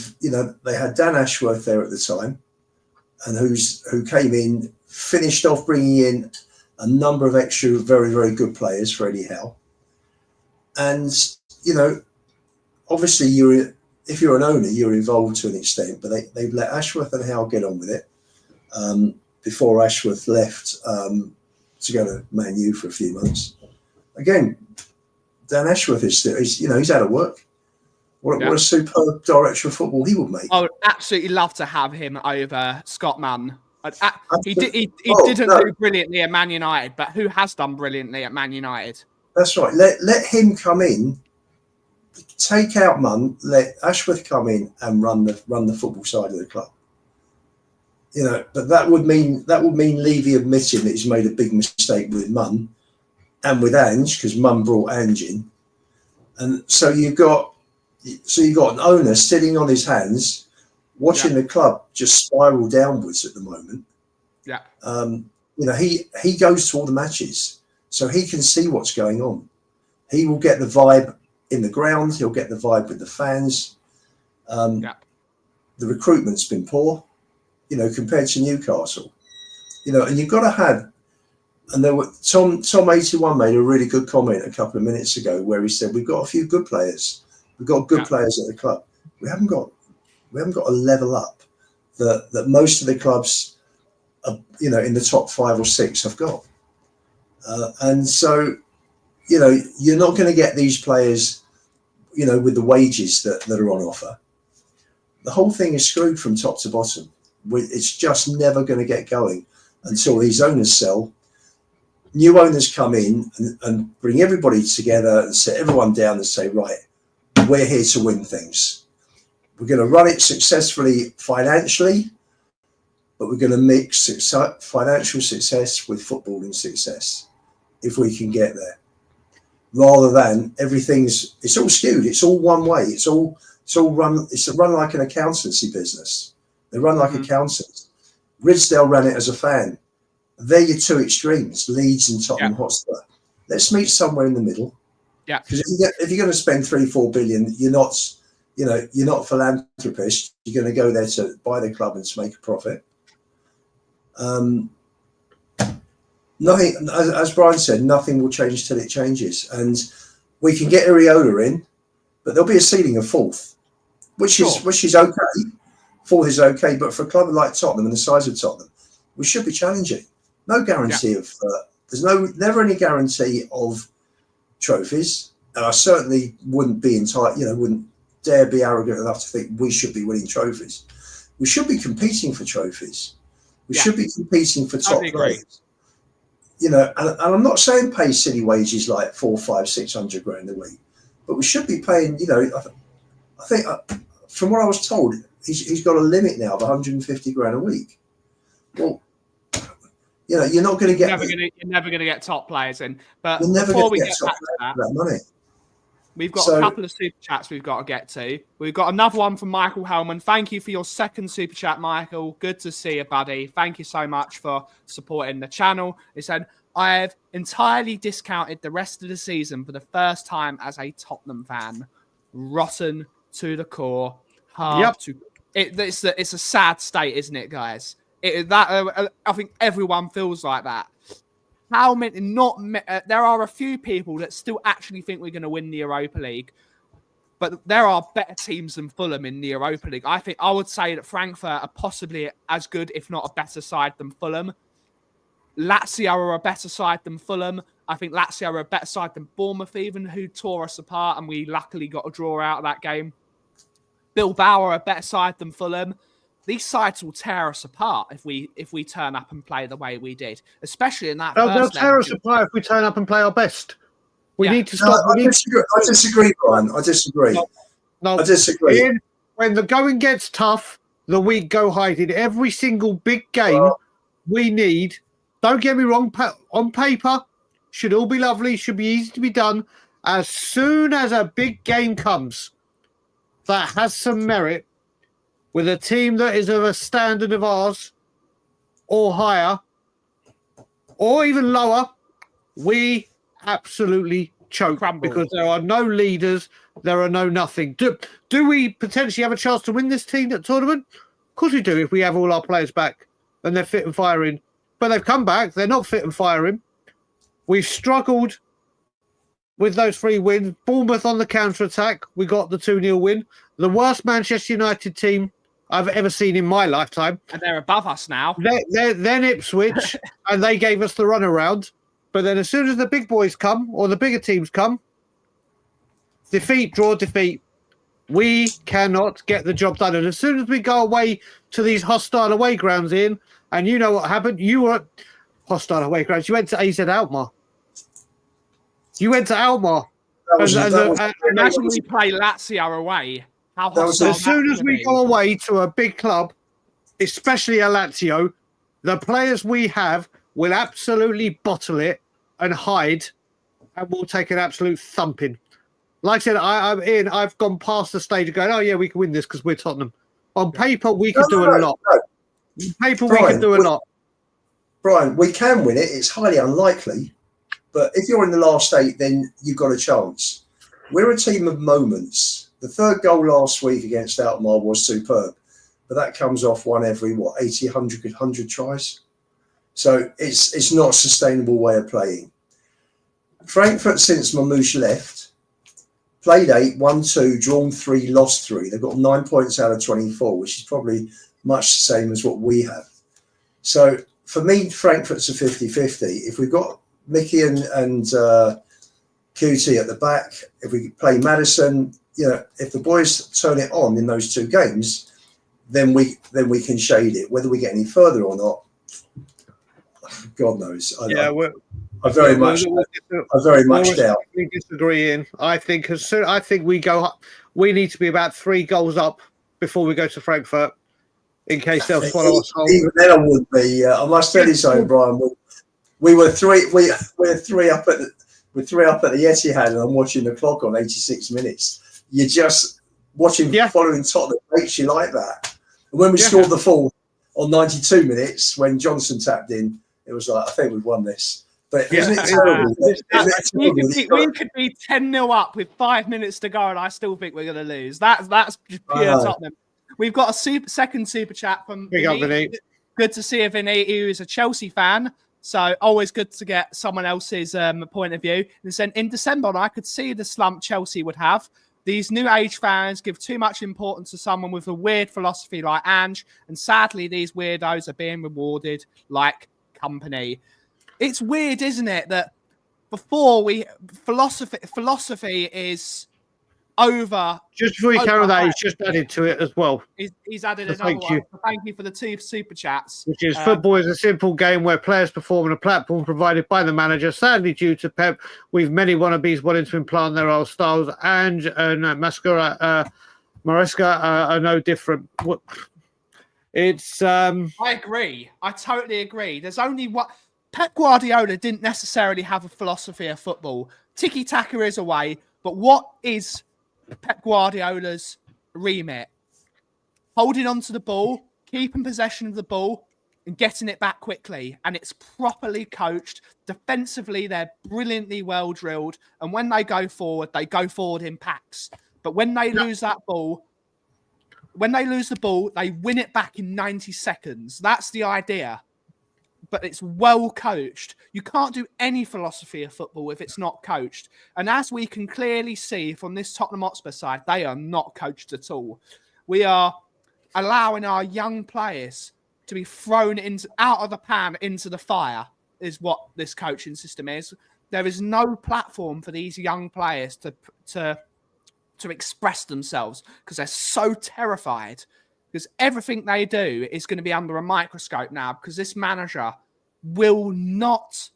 had Dan Ashworth there at the time, and who came in, finished off bringing in a number of extra very, very good players for Eddie Howe. And, you know, obviously if you're an owner, you're involved to an extent, but they've let Ashworth and Howe get on with it before Ashworth left to go to Man U for a few months. Again, Dan Ashworth is he's out of work. What a superb director of football he would make. I would absolutely love to have him over Scott Munn. He didn't do brilliantly at Man United, but who has done brilliantly at Man United? That's right. Let him come in, take out Munn, let Ashworth come in and run the football side of the club. You know, but that would mean Levy admitting that he's made a big mistake with Munn and with Ange, because Munn brought Ange in, and so you've got an owner sitting on his hands, watching the club just spiral downwards at the moment. Yeah. You know, he goes to all the matches, so he can see what's going on. He will get the vibe in the ground. He'll get the vibe with the fans. The recruitment's been poor, you know, compared to Newcastle. You know, and you've got to have. And there were Tom 81 made a really good comment a couple of minutes ago where he said we've got a few good players. We've got good players at the club. We haven't got a level up that most of the clubs in the top 5 or 6 have got. And so, you're not going to get these players, with the wages that are on offer. The whole thing is screwed from top to bottom. It's just never going to get going until these owners sell. New owners come in and bring everybody together and sit everyone down and say, right, we're here to win things. We're going to run it successfully financially, but we're going to mix financial success with footballing success if we can get there. Rather than it's all skewed. It's all one way. It's run like an accountancy business. They run like accountants. Ridsdale ran it as a fan. They're your two extremes, Leeds and Tottenham Hotspur. Let's meet somewhere in the middle. Yeah. Because if you're going to spend 3-4 billion, you're not philanthropists. You're going to go there to buy the club and to make a profit. Nothing, as Brian said, nothing will change till it changes. And we can get Areola in, but there'll be a ceiling of 4th, which is okay. 4th is okay, but for a club like Tottenham and the size of Tottenham, we should be challenging. No guarantee of there's never any guarantee of trophies, and I certainly wouldn't be wouldn't dare be arrogant enough to think we should be winning trophies. We should be competing for trophies. We should be competing for top players. And I'm not saying pay silly wages like 400, 500, 600 grand a week, but we should be paying. I think from what I was told, he's got a limit now of 150 grand a week. Well, you're not going to get. You're never going to get top players in. But you're never before going we to get get back to that money. We've got a couple of super chats we've got to get to. We've got another one from Michael Hellman. Thank you for your second super chat, Michael. Good to see you, buddy. Thank you so much for supporting the channel. He said, I have entirely discounted the rest of the season for the first time as a Tottenham fan. Rotten to the core. It's a sad state, isn't it, guys? I think everyone feels like that. How many? There are a few people that still actually think we're going to win the Europa League, but there are better teams than Fulham in the Europa League. I would say that Frankfurt are possibly as good, if not a better side than Fulham. Lazio are a better side than Fulham. I think Lazio are a better side than Bournemouth, even, who tore us apart, and we luckily got a draw out of that game. Bilbao are a better side than Fulham. These sides will tear us apart if we turn up and play the way we did, especially in that. They'll tear us apart if we turn up and play our best. We need to stop. I disagree, Brian. I disagree. No, I disagree. Ian, when the going gets tough, the weak go hiding. Every single big game we need. Don't get me wrong. On paper, should all be lovely. Should be easy to be done. As soon as a big game comes that has some merit, with a team that is of a standard of ours or higher or even lower, we absolutely choke. Crumble. Because there are no leaders, there are no nothing. Do we potentially have a chance to win this tournament? Of course we do, if we have all our players back and they're fit and firing. But they've come back, they're not fit and firing. We've struggled with those 3 wins. Bournemouth on the counter-attack, we got the 2-0 win. The worst Manchester United team I've ever seen in my lifetime. And they're above us now. They're Ipswich, and they gave us the runaround. But then as soon as the big boys come, or the bigger teams come, defeat, draw, defeat. We cannot get the job done. And as soon as we go away to these hostile away grounds, Ian, and you know what happened? You were at hostile away grounds. You went to AZ Alkmaar. Imagine we play Lazio away. As soon as we go away to a big club, especially a Lazio, the players we have will absolutely bottle it and hide, and we'll take an absolute thumping. Like I said, I've gone past the stage of going, oh yeah, we can win this because we're Tottenham. On paper, we could do a lot. On paper, we could do a lot. Brian, we can win it. It's highly unlikely. But if you're in the last 8, then you've got a chance. We're a team of moments. The 3rd goal last week against Alkmaar was superb. But that comes off one every, 80, 100 tries? So it's not a sustainable way of playing. Frankfurt, since Mamouche left, played 8, won 2, drawn 3, lost 3. They've got 9 points out of 24, which is probably much the same as what we have. So for me, Frankfurt's a 50-50. If we've got Mickey and QT at the back, if we play Maddison, if the boys turn it on in those two games, then we can shade it. Whether we get any further or not, God knows. I very much doubt. We disagree. I think we need to be about 3 goals up before we go to Frankfurt, in case they'll swallow us whole. Even then, I would be. I must tell you something, Brian. We're 3 up at the Etihad, and I'm watching the clock on 86 minutes. You're just following Tottenham makes you like that. And when we scored the 4 on 92 minutes, when Johnson tapped in, it was like, I think we've won this. But isn't it terrible? We could be 10-0 up with 5 minutes to go, and I still think we're going to lose. That's just pure Tottenham. We've got a second super chat from Vinny. Good to see you, Vinny, who is a Chelsea fan. So always good to get someone else's point of view. And then in December, I could see the slump Chelsea would have. These new age fans give too much importance to someone with a weird philosophy like Ange, and sadly, these weirdos are being rewarded like company. It's weird, isn't it, that before philosophy is over. Just before you carry on that, he's just added to it as well. He's added another one. So thank you for the 2 super chats. Which is football is a simple game where players perform on a platform provided by the manager. Sadly, due to Pep, we've many wannabes wanting to implant their old styles. Ange and Maresca are no different. It's I agree. I totally agree. There's only one. Pep Guardiola didn't necessarily have a philosophy of football. Tiki-taka is a way, but what is Pep Guardiola's remit? Holding on to the ball, keeping possession of the ball, and getting it back quickly. And it's properly coached. Defensively, they're brilliantly well drilled. And when they go forward in packs. But when they lose that ball, they win it back in 90 seconds. That's the idea. But it's well coached. You can't do any philosophy of football if it's not coached. And as we can clearly see from this Tottenham Hotspur side, they are not coached at all. We are allowing our young players to be thrown out of the pan into the fire, is what this coaching system is. There is no platform for these young players to express themselves because they're so terrified. Because everything they do is going to be under a microscope now, because this manager will not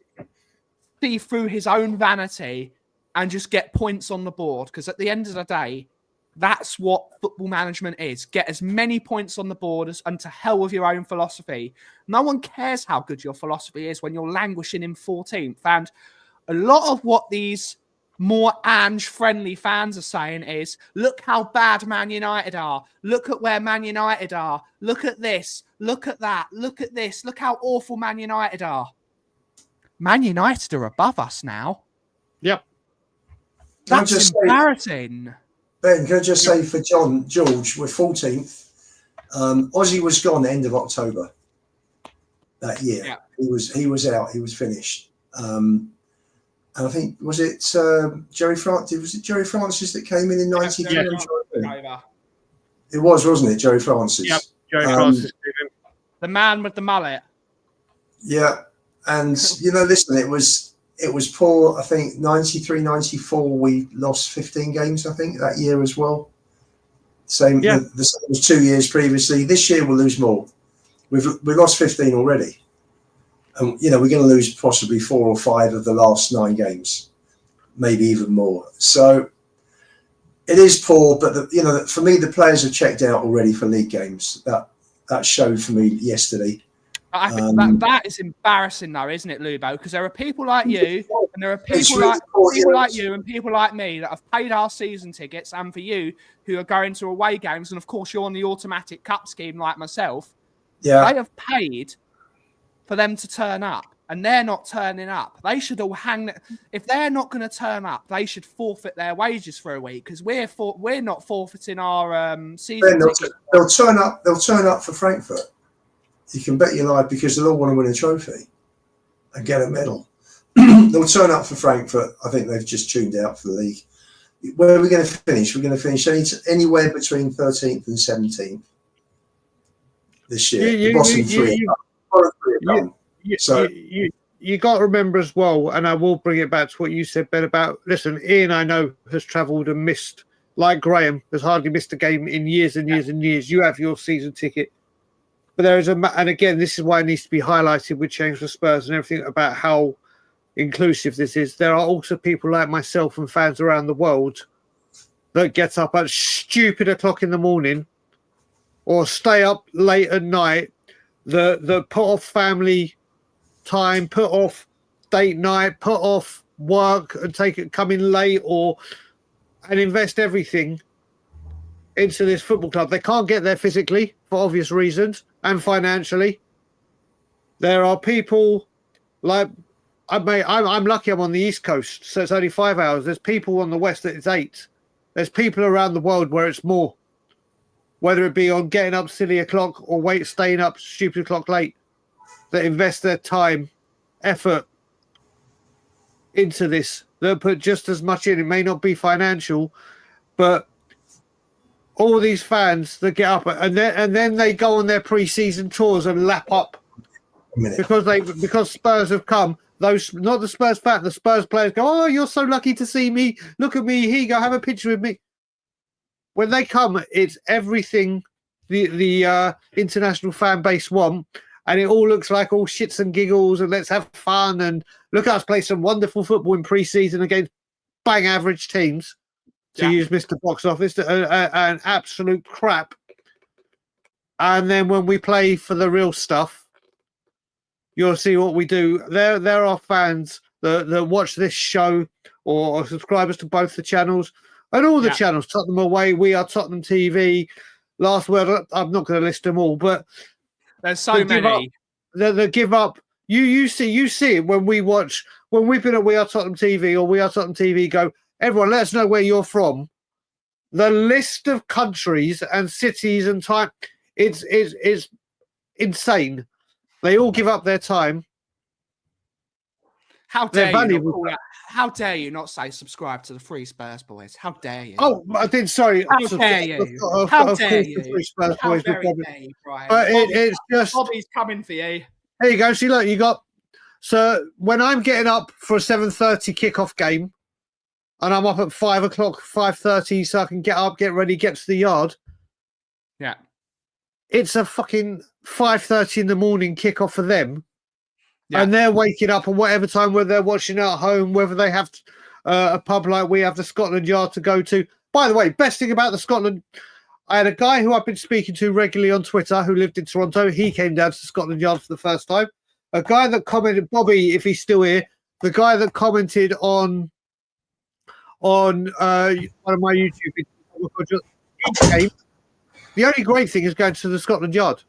see through his own vanity and just get points on the board. Because at the end of the day, that's what football management is. Get as many points on the board and to hell with your own philosophy. No one cares how good your philosophy is when you're languishing in 14th. And a lot of what these more Ange-friendly fans are saying is, look how bad Man United are. Look at where Man United are. Look at this. Look at that. Look at this. Look how awful Man United are. Man United are above us now. Yep. That's embarrassing. Ben, can I just say for George, we're 14th. Ozzy was gone end of October that year. Yeah. He was out. He was finished. And I think, was it Jerry Francis? Was it Jerry Francis that came in 93? It was, wasn't it, Jerry Francis? Yep, Jerry Francis. The man with the mullet. Yeah, and listen, it was poor. I think 93, 94, we lost 15 games. I think that year as well. Same. Yeah. The same was 2 years previously. This year we'll lose more. We lost 15 already. And, we're going to lose possibly 4 or 5 of the last 9 games, maybe even more. So it is poor, but for me, the players have checked out already for league games. That showed for me yesterday. I think that is embarrassing, though, isn't it, Lubo? Because there are people like you, and there are people like you and people like me that have paid our season tickets, and for you who are going to away games, and of course you're on the automatic cup scheme like myself. Yeah, they have paid for them to turn up, and they're not turning up. They should all hang. If they're not going to turn up, they should forfeit their wages for a week, because we're not forfeiting our season ticket. They'll turn up. They'll turn up for Frankfurt. You can bet your life, because they'll all want to win a trophy and get a medal. They'll turn up for Frankfurt. I think they've just tuned out for the league. Where are we going to finish? We're going to finish anywhere between 13th and 17th this year. The bottom three. You got to remember as well, and I will bring it back to what you said, Ben, about, listen, Ian, I know, has travelled and missed, like Graham, has hardly missed a game in years and years and years. You have your season ticket. But there is and again, this is why it needs to be highlighted with Change for Spurs and everything about how inclusive this is. There are also people like myself and fans around the world that get up at stupid o'clock in the morning or stay up late at night, that put off family time, put off date night, put off work and come in late and invest everything into this football club. They can't get there physically for obvious reasons and financially. There are people like I'm lucky I'm on the East Coast, so it's only 5 hours. There's people on the West that it's 8. There's people around the world where it's more, whether it be on getting up silly o'clock or staying up stupid o'clock late, that invest their time, effort into this. They'll put just as much in. It may not be financial, but all these fans that get up and then they go on their pre-season tours and lap up because Spurs have come. Those, not the Spurs fans, the Spurs players go, "Oh, you're so lucky to see me. Look at me. Here you go. Have a picture with me." When they come, it's everything the international fan base want, and it all looks like all shits and giggles and let's have fun and look at us play some wonderful football in pre-season against bang average teams. To use Mr. Box Office, an absolute crap. And then when we play for the real stuff, you'll see what we do. There are fans that watch this show or subscribers to both the channels and all the channels. Tottenham Away, We Are Tottenham TV. Last word, I'm not going to list them all, but there's so many. They give up. You see it when we've been at We Are Tottenham TV or We Are Tottenham TV. Go, everyone, let us know where you're from. The list of countries and cities and time, it's insane. They all give up their time. How dare you not say subscribe to the Free Spurs Boys? How dare you? Oh, I did. Sorry. How dare you? How dare you? How dare you, Brian? But it's just Bobby's coming for you. There you go. See, look, you got. So when I'm getting up for a 7:30 kickoff game, and I'm up at 5 o'clock, 5:30, so I can get up, get ready, get to the yard. Yeah. It's a fucking 5:30 in the morning kickoff for them. Yeah. And they're waking up at whatever time, whether they're watching at home, whether they have a pub like we have the Scotland Yard to go to. By the way, best thing about the Scotland, I had a guy who I've been speaking to regularly on Twitter who lived in Toronto. He came down to the Scotland Yard for the first time. A guy that commented, Bobby, if he's still here, the guy that commented on one of my YouTube videos. The only great thing is going to the Scotland Yard.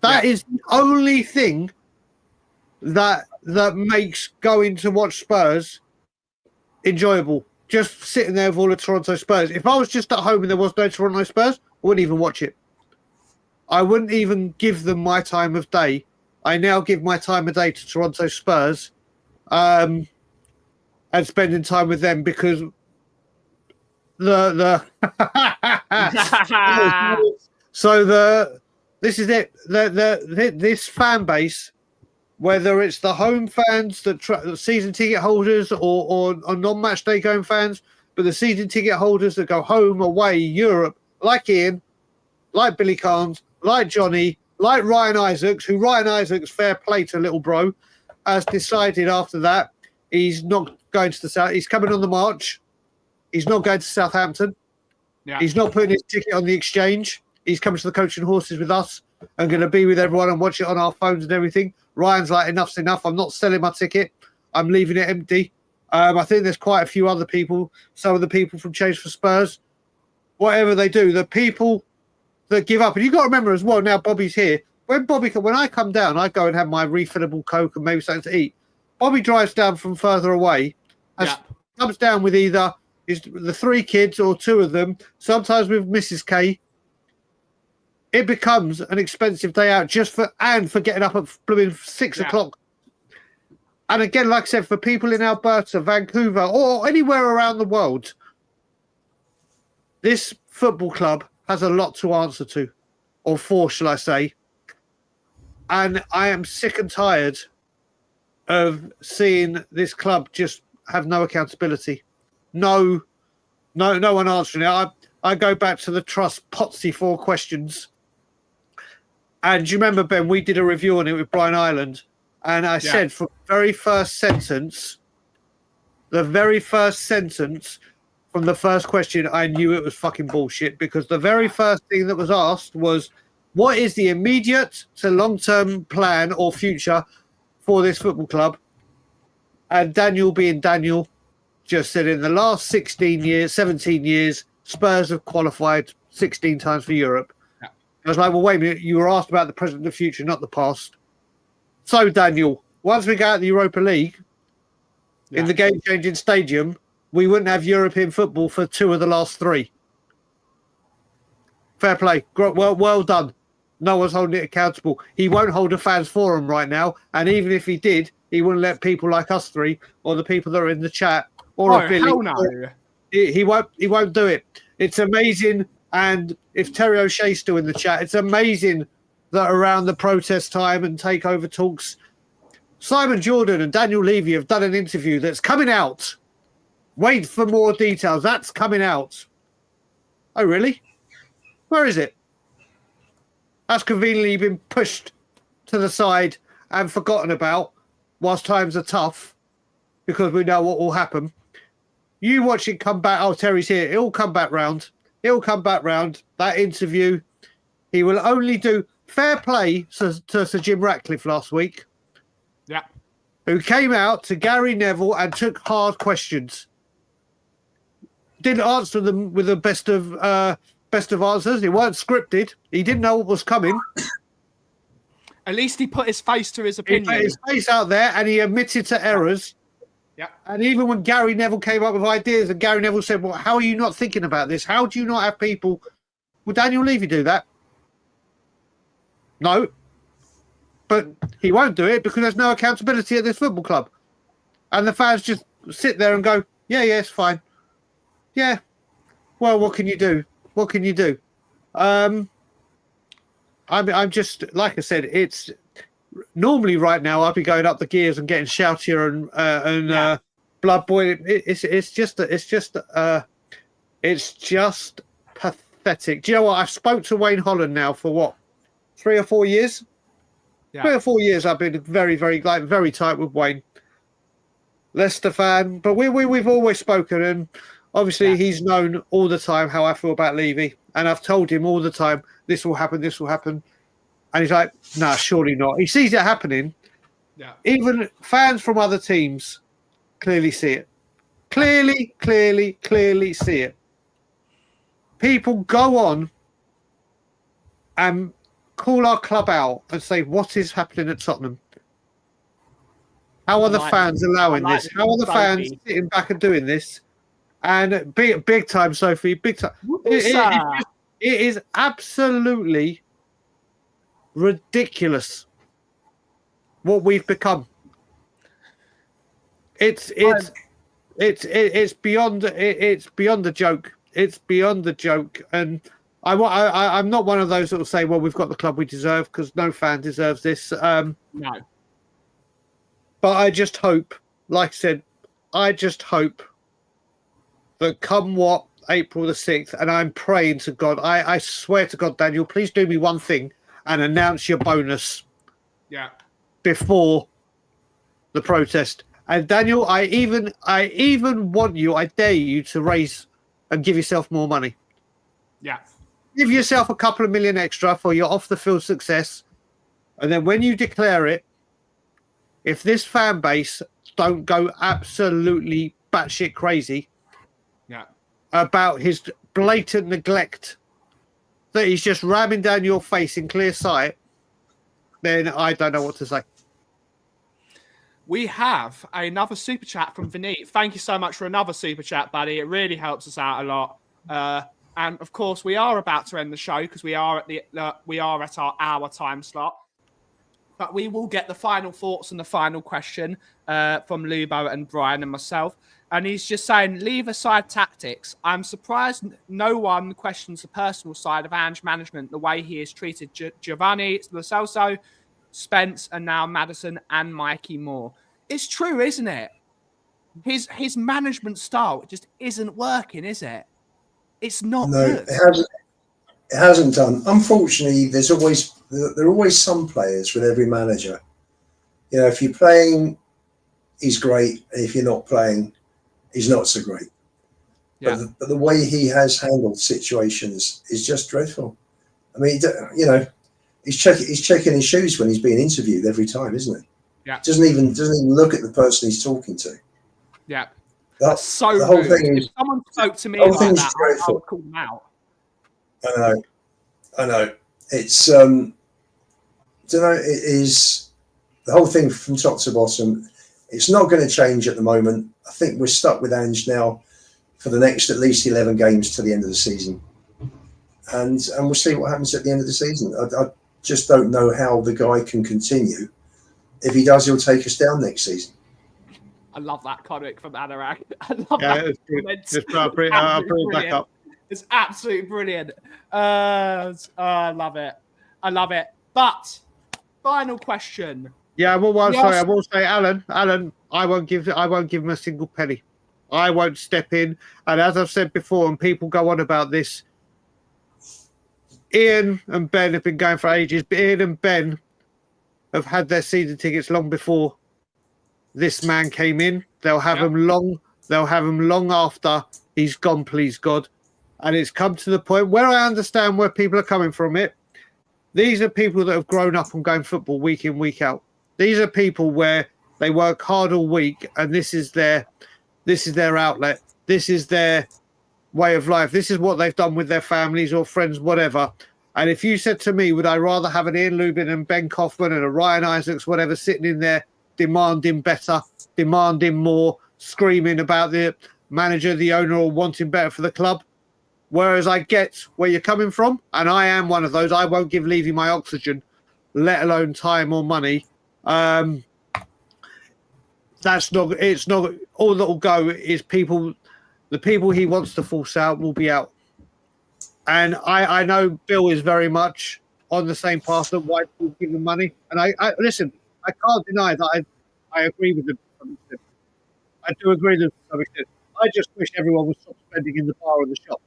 That is the only thing that makes going to watch Spurs enjoyable. Just sitting there with all the Toronto Spurs. If I was just at home and there was no Toronto Spurs, I wouldn't even watch it. I wouldn't even give them my time of day. I now give my time of day to Toronto Spurs and spending time with them because this is it. This fan base, whether it's the home fans, the season ticket holders, or non-match day going fans, but the season ticket holders that go home, away, Europe, like Ian, like Billy Carnes, like Johnny, like Ryan Isaacs, who Ryan Isaacs, fair play to little bro, has decided after that he's not going to the south. He's coming on the march. He's not going to Southampton. Yeah. He's not putting his ticket on the exchange. He's coming to the Coach and Horses with us and going to be with everyone and watch it on our phones and everything. Ryan's like, enough's enough. I'm not selling my ticket. I'm leaving it empty. I think there's quite a few other people, some of the people from Change for Spurs, whatever they do, the people that give up. And you've got to remember as well, now Bobby's here. When I come down, I go and have my refillable Coke and maybe something to eat. Bobby drives down from further away, comes down with either the 3 kids or 2 of them, sometimes with Mrs. K. It becomes an expensive day out just for getting up at blooming 6 o'clock. And again, like I said, for people in Alberta, Vancouver, or anywhere around the world, this football club has a lot to answer to, or for, shall I say. And I am sick and tired of seeing this club just have no accountability. No one answering it. I go back to the Trust Potsy 4 questions. And do you remember, Ben, we did a review on it with Brian Ireland, and I said from the very first sentence from the first question, I knew it was fucking bullshit, because the very first thing that was asked was, what is the immediate to long-term plan or future for this football club? And Daniel, being Daniel, just said in the last 17 years, Spurs have qualified 16 times for Europe. Yeah. I was like, well, wait a minute, you were asked about the present and the future, not the past. So, Daniel, once we go out of the Europa League, in the game-changing stadium, we wouldn't have European football for 2 of the last 3. Fair play. Well done. No one's holding it accountable. He won't hold a fans forum right now, and even if he did, he wouldn't let people like us 3 or the people that are in the chat or Billy. Hell no. He won't do it. It's amazing, and if Terry O'Shea's still in the chat, it's amazing that around the protest time and takeover talks, Simon Jordan and Daniel Levy have done an interview that's coming out. Wait for more details. That's coming out. Oh, really? Where is it? That's conveniently been pushed to the side and forgotten about whilst times are tough, because we know what will happen. You watch it come back. Oh, Terry's here. It'll come back round. That interview. He will only do fair play to Sir Jim Ratcliffe last week. Yeah. Who came out to Gary Neville and took hard questions. Didn't answer them with the best of answers. It weren't scripted. He didn't know what was coming. At least he put his face to his opinion. He put his face out there and he admitted to errors. Yeah. And even when Gary Neville came up with ideas, and Gary Neville said, well, how are you not thinking about this? How do you not have people... Will Daniel Levy do that? No. But he won't do it because there's no accountability at this football club. And the fans just sit there and go, yeah, it's fine. Yeah. Well, what can you do? I'm just, like I said, it's normally right now I'd be going up the gears and getting shoutier and blood boiling. It's just pathetic. Do you know what? I've spoke to Wayne Holland now for what, 3 or 4 years? Yeah. 3 or 4 years I've been very, very tight with Wayne. Leicester fan, but we've always spoken, and obviously he's known all the time how I feel about Levy, and I've told him all the time, this will happen, and he's like, nah, surely not. He sees it happening. Yeah. Even fans from other teams clearly see it. Clearly see it. People go on and call our club out and say, what is happening at Tottenham? How are the fans allowing this? How are the fans sitting back and doing this? And big time, Sophie, big time. It is absolutely ridiculous what we've become. It's beyond the joke. It's beyond the joke. And I'm not one of those that will say, well, we've got the club we deserve, because no fan deserves this. No. But I just hope, like I said, that come what, April the 6th, and I'm praying to God, I swear to God, Daniel, please do me one thing and announce your bonus before the protest. And Daniel, I even want you, I dare you to raise and give yourself more money. Yeah. Give yourself a couple of million extra for your off-the-field success. And then when you declare it, if this fan base don't go absolutely batshit crazy about his blatant neglect that he's just ramming down your face in clear sight, then I don't know what to say. We have another super chat from Vanity. Thank you so much for another super chat, buddy. It really helps us out a lot. And of course, we are about to end the show because we are at our hour time slot. But we will get the final thoughts and the final question from Lubo and Brian and myself. And he's just saying, leave aside tactics. I'm surprised no one questions the personal side of Ange management, the way he has treated Giovanni, Lo Celso, Spence, and now Maddison and Mikey Moore. It's true, isn't it? His management style just isn't working, is it? It's not No, good. it hasn't done. Unfortunately, there are always some players with every manager. You know, if you're playing, he's great, and if you're not playing, he's not so great. Yeah. But the way he has handled situations is just dreadful. I mean, you know, he's checking his shoes when he's being interviewed every time, isn't he? Yeah. Doesn't even look at the person he's talking to. Yeah. That's so the whole rude. thing. If someone spoke to me whole like thing's that, I dreadful. would call them out. I know. It's don't know. It is the whole thing from top to bottom. It's not going to change at the moment. I think we're stuck with Ange now for the next at least 11 games to the end of the season, and we'll see what happens at the end of the season. I just don't know how the guy can continue. If he does, he'll take us down next season. I love that comic from Anorak. I love Yeah, that. I'll bring it back up. It's absolutely brilliant. I love it. I love it. But final question. Yeah, well, Yes. sorry, I will say, Alan, I won't give him a single penny. I won't step in. And as I've said before, and people go on about this, Ian and Ben have been going for ages, but Ian and Ben have had their season tickets long before this man came in. They'll have him long. They'll have him long after he's gone, please God. And it's come to the point where I understand where people are coming from it. These are people that have grown up on going football week in, week out. These are people where they work hard all week, and this is their outlet. This is their way of life. This is what they've done with their families or friends, whatever. And if you said to me, would I rather have an Ian Lubin and Ben Kaufman and a Ryan Isaacs, whatever, sitting in there demanding better, demanding more, screaming about the manager, the owner, or wanting better for the club? Whereas I get where you're coming from, and I am one of those. I won't give Levy my oxygen, let alone time or money. That's not. It's not. All that will go is people. The people he wants to force out will be out. And I know Bill is very much on the same path that White will give him money. And I listen. I can't deny that I agree with him to some extent. I do agree with him to some extent. I just wish everyone would stop spending in the bar or the shop.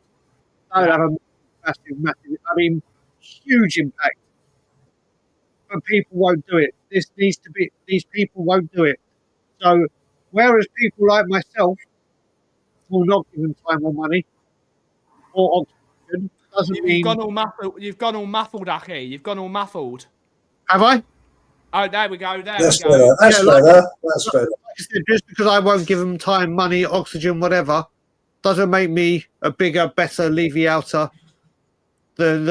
That would have a massive, I mean, huge impact. But people won't do it. These people won't do it. So, whereas people like myself will not give them time or money or oxygen, doesn't mean... You've gone all muffled, Aki. You've gone all muffled. Have I? Oh, there we go. That's better. That's better. Like I said, just because I won't give them time, money, oxygen, whatever, doesn't make me a bigger, better Levy outer than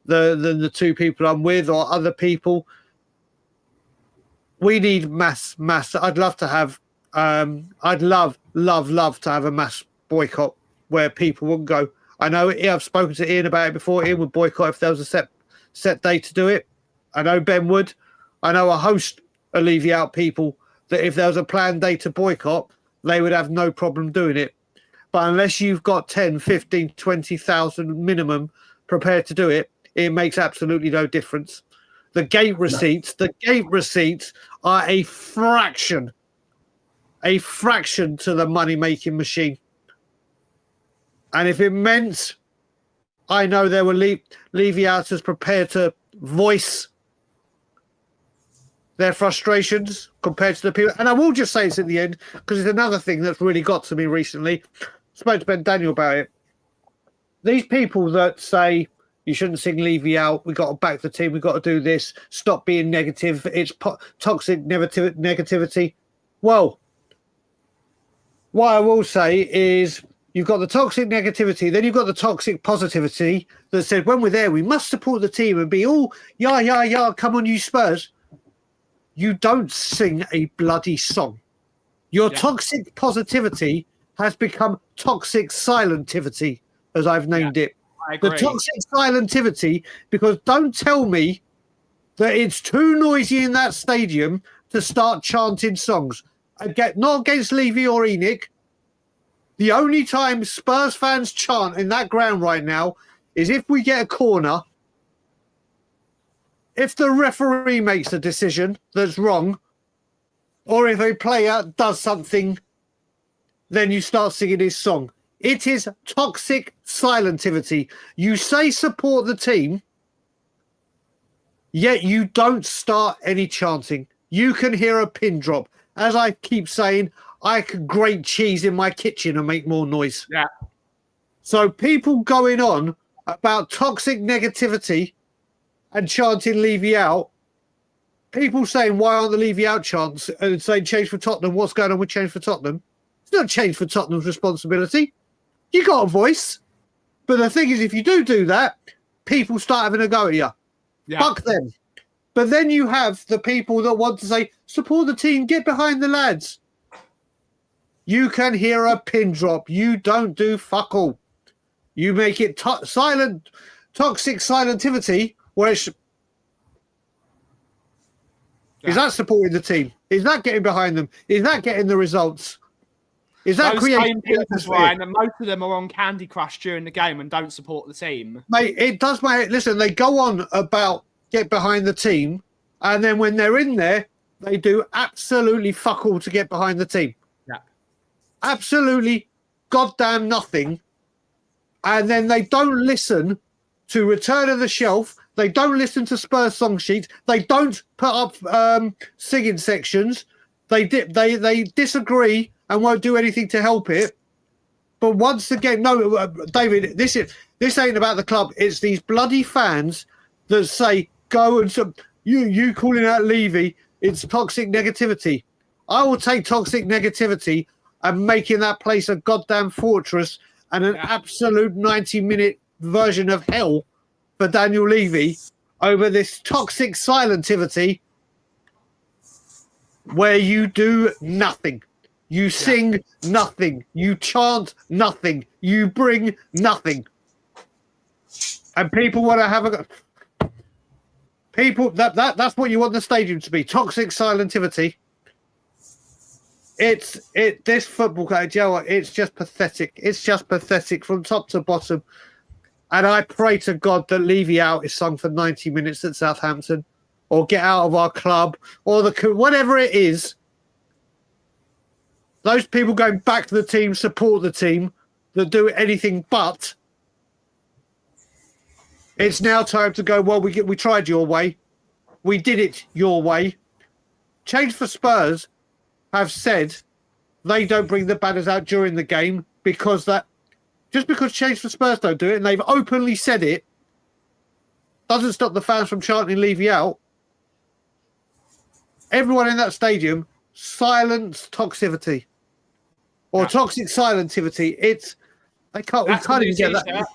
the two people I'm with or other people. We need mass. I'd love to have. I'd love to have a mass boycott where people wouldn't go. I know. I've spoken to Ian about it before. Ian would boycott if there was a set day to do it. I know Ben would. I know a host of Levy out people that if there was a planned day to boycott, they would have no problem doing it. But unless you've got 10, 15, 20,000 minimum prepared to do it, it makes absolutely no difference. The gate receipts are a fraction to the money-making machine. And if it meant, I know there were Levy-outers prepared to voice their frustrations compared to the people. And I will just say this at the end, because it's another thing that's really got to me recently. I spoke to Ben Daniel about it. These people that say, you shouldn't sing Levy out, we've got to back the team, we've got to do this, stop being negative, it's toxic negativity. Well, what I will say is you've got the toxic negativity, then you've got the toxic positivity that said, when we're there, we must support the team and be all, yeah, come on, you Spurs. You don't sing a bloody song. Your toxic positivity has become toxic silentivity, as I've named it. I agree. The toxic silentivity, because don't tell me that it's too noisy in that stadium to start chanting songs. Not against Levy or Enoch. The only time Spurs fans chant in that ground right now is if we get a corner, if the referee makes a decision that's wrong, or if a player does something, then you start singing his song. It is toxic silentivity. You say support the team, yet you don't start any chanting. You can hear a pin drop. As I keep saying, I could grate cheese in my kitchen and make more noise. Yeah. So people going on about toxic negativity and chanting Levy out, people saying, why aren't the Levy out chants and saying change for Tottenham? What's going on with change for Tottenham? It's not change for Tottenham's responsibility. You got a voice. But the thing is, if you do that, people start having a go at you. Yeah. Fuck them. But then you have the people that want to say, support the team, get behind the lads. You can hear a pin drop. You don't do fuck all. You make it toxic silentivity, where it's... Is that supporting the team? Is that getting behind them? Is that getting the results? Is that creating people, Ryan, and most of them are on Candy Crush during the game and don't support the team? Mate, it does, mate. Listen, they go on about get behind the team, and then when they're in there, they do absolutely fuck all to get behind the team. Yeah. Absolutely goddamn nothing. And then they don't listen to Return of the Shelf. They don't listen to Spurs song sheets. They don't put up singing sections. They disagree and won't do anything to help it. But once again, no, David, this ain't about the club. It's these bloody fans that say, go and you calling out Levy, it's toxic negativity. I will take toxic negativity and making that place a goddamn fortress and an absolute 90-minute version of hell for Daniel Levy over this toxic silentivity where you do nothing. You sing nothing. You chant nothing. You bring nothing. And people want to have a... People, that's what you want the stadium to be. Toxic silentivity. This football game, Joe, it's just pathetic. It's just pathetic from top to bottom. And I pray to God that Levy out is sung for 90 minutes at Southampton, or get out of our club, or whatever it is. Those people going back to the team, support the team, that do anything but. It's now time to go, well, we tried your way. We did it your way. Change for Spurs have said they don't bring the banners out during the game because just because Change for Spurs don't do it, and they've openly said it, doesn't stop the fans from chanting Levy out. Everyone in that stadium, silence toxicity. Or toxic silentivity. We can't even get that.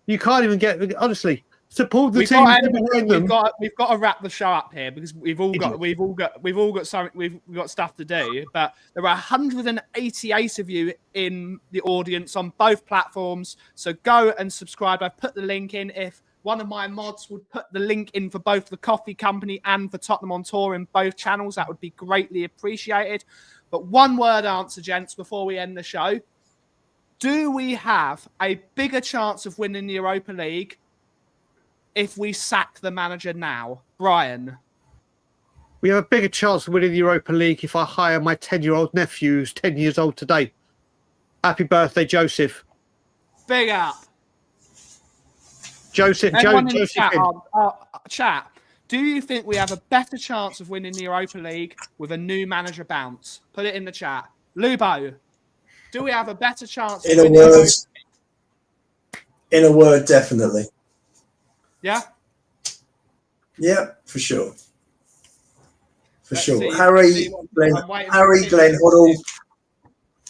You can't even get, honestly. Support the team behind them. We've got to wrap the show up here because we've all got something. We've got stuff to do. But there are 188 of you in the audience on both platforms. So go and subscribe. I've put the link in. If one of my mods would put the link in for both the Kauffie Company and for Tottenham on Tour in both channels, that would be greatly appreciated. But one word answer, gents, before we end the show. Do we have a bigger chance of winning the Europa League if we sack the manager now? Brian? We have a bigger chance of winning the Europa League if I hire my 10-year-old nephew who's 10 years old today. Happy birthday, Joseph. Big up. Joseph. Chat. Do you think we have a better chance of winning the Europa League with a new manager bounce? Put it in the chat. Lubo, do we have a better chance? In a word, definitely. Yeah? Yeah, for sure. Let's sure. See, Harry, Glenn Hoddle.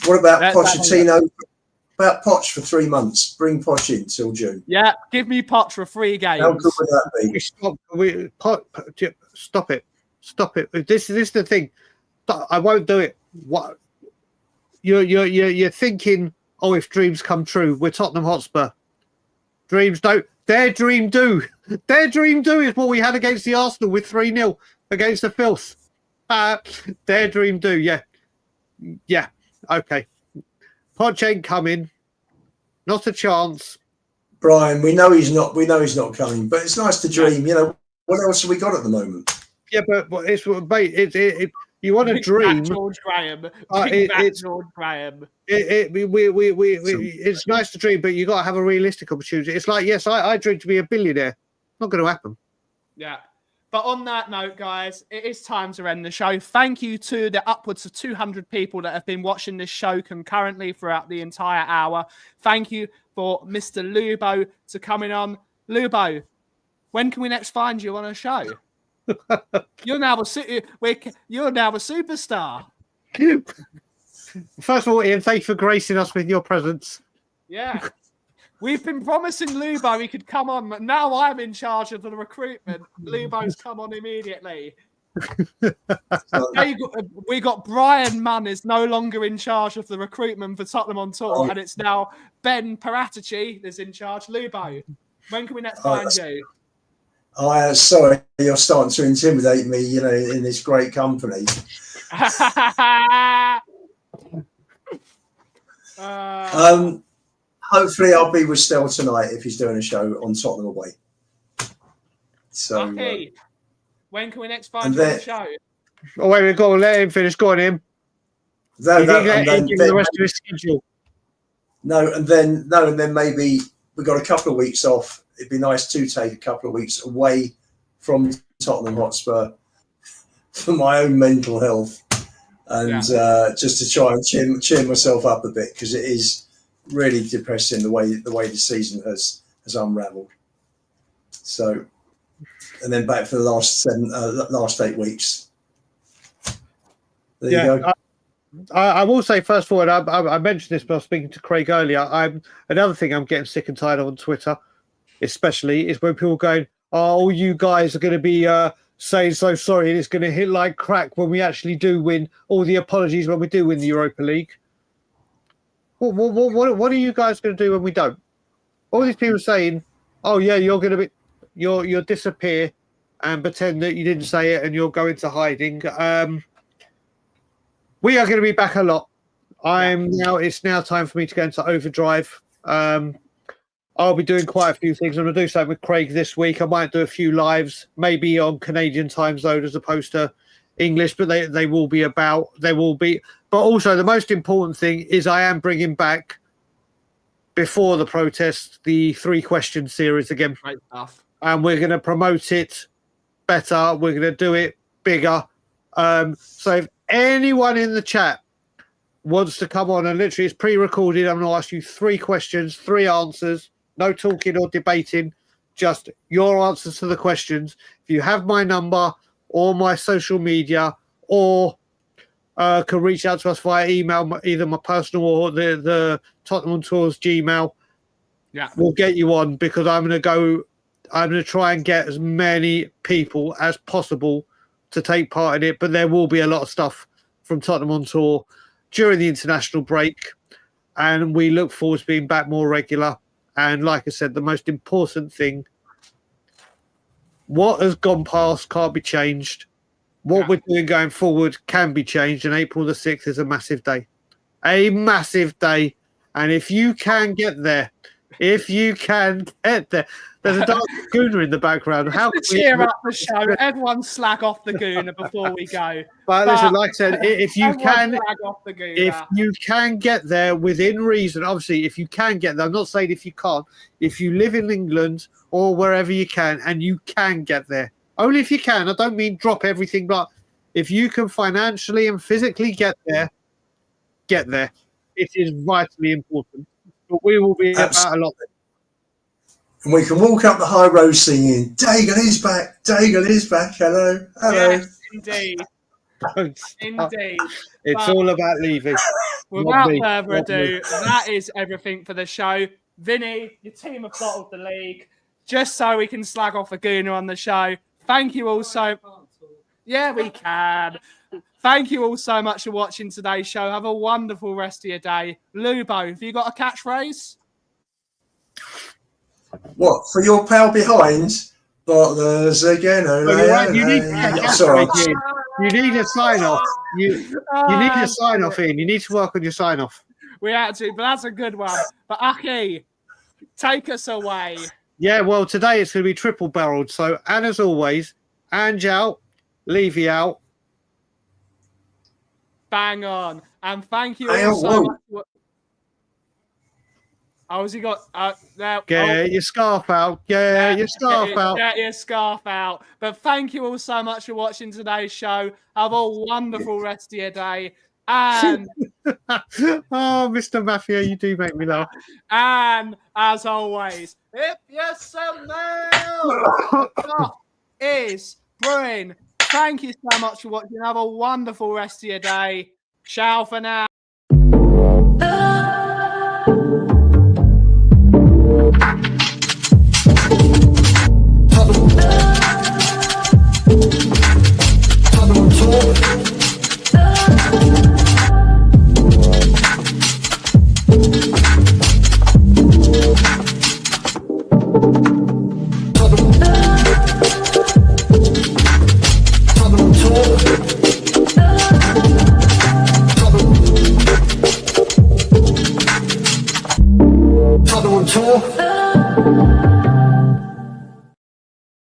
What about Pochettino? About Poch for 3 months. Bring Poch in till June. Yeah, give me Poch for 3 games. How good would that be? Stop it. Stop it. This is the thing. I won't do it. What you're thinking, oh, if dreams come true, we're Tottenham Hotspur. Dreams don't. Their dream do. Their dream do is what we had against the Arsenal with 3-0 against the filth. Their dream do, yeah. Yeah, okay. Poch ain't coming. Not a chance. Brian, we know he's not coming, but it's nice to dream. You know, what else have we got at the moment? Yeah, but it's mate, You want to dream. George Graham. George Graham. It's nice to dream, but you got to have a realistic opportunity. It's like, yes, I dream to be a billionaire. Not going to happen. Yeah. But on that note, guys, it is time to end the show. Thank you to the upwards of 200 people that have been watching this show concurrently throughout the entire hour. Thank you for Mr. Lubo to coming on. Lubo, when can we next find you on a show? You're now a superstar. First of all, Ian, thank you for gracing us with your presence. Yeah. We've been promising Lubo he could come on, but now I'm in charge of the recruitment. Lubo's come on immediately. We got Brian Munn is no longer in charge of the recruitment for Tottenham on tour, and it's now Ben Paratici that's in charge. Lubo, when can we next find you? Sorry, you're starting to intimidate me, in this great company. Hopefully, I'll be with Stell tonight if he's doing a show on Tottenham away. So, okay. When can we next find you on the show? Oh, wait, go on, let him finish. Go on, him. The rest of his schedule. And then maybe we've got a couple of weeks off. It'd be nice to take a couple of weeks away from Tottenham Hotspur for my own mental health and just to try and cheer myself up a bit, because it is really depressing the way the season has unravelled. So, and then back for the last 8 weeks. There you go. I will say, first of all, I mentioned this, but I was speaking to Craig earlier. Another thing I'm getting sick and tired of on Twitter, especially, is when people are going, "Oh, you guys are going to be saying so sorry, and it's going to hit like crack when we actually do win. All the apologies when we do win the Europa League." What are you guys going to do when we don't? All these people saying, "Oh yeah, you're going to be, you'll disappear and pretend that you didn't say it, and you'll go into hiding." We are going to be back a lot. It's now time for me to go into overdrive. I'll be doing quite a few things. I'm going to do something with Craig this week. I might do a few lives, maybe on Canadian time zone as opposed to English, but they will be. But also the most important thing is I am bringing back, before the protest, the 3-question series again. Great stuff. And we're going to promote it better. We're going to do it bigger. So if anyone in the chat wants to come on, and literally it's pre-recorded, I'm going to ask you 3 questions, 3 answers, no talking or debating, just your answers to the questions. If you have my number or my social media, or can reach out to us via email, either my personal or the Tottenham Tours Gmail, we'll get you on, because I'm going to try and get as many people as possible to take part in it, but there will be a lot of stuff from Tottenham on tour during the international break, and we look forward to being back more regular. And like I said, the most important thing, what has gone past can't be changed. What we're doing going forward can be changed, and April the 6th is a massive day. And if you can get there, there's a dark Gooner in the background. How can we cheer up the show? Everyone slag off the Gooner before we go. But listen, like I said, if you can get there within reason, obviously, if you can get there, I'm not saying if you can't. If you live in England or wherever you can, and you can get there, only if you can. I don't mean drop everything, but if you can financially and physically get there. It is vitally important. But we will be about a lot. And we can walk up the high road singing, "Dagan is back, Dagan is back, hello, hello." Yes, indeed. Indeed. It's all about leaving. Without further ado, that is everything for the show. Vinny, your team have bottled the league, just so we can slag off a Gooner on the show. Thank you all so... Yeah, we can. Thank you all so much for watching today's show. Have a wonderful rest of your day. Lubo, have you got a catchphrase? What, for your pal behind? Bottlers again. You need a sign off. You need a sign off, Ian. You need to work on your sign off. We had to, but that's a good one. But Aki, take us away. Yeah, well, today it's going to be triple barreled. So, and as always, Ange out, Levy out. Bang on. And thank you all so much. Oh, has he got there? Get your scarf out. Get your scarf out. Get your scarf out. But thank you all so much for watching today's show. Have a wonderful rest of your day. And oh, Mr. Mafia, you do make me laugh. And as always, if you smell what is brewing, thank you so much for watching. Have a wonderful rest of your day. Ciao for now. Tottenham Hotspur.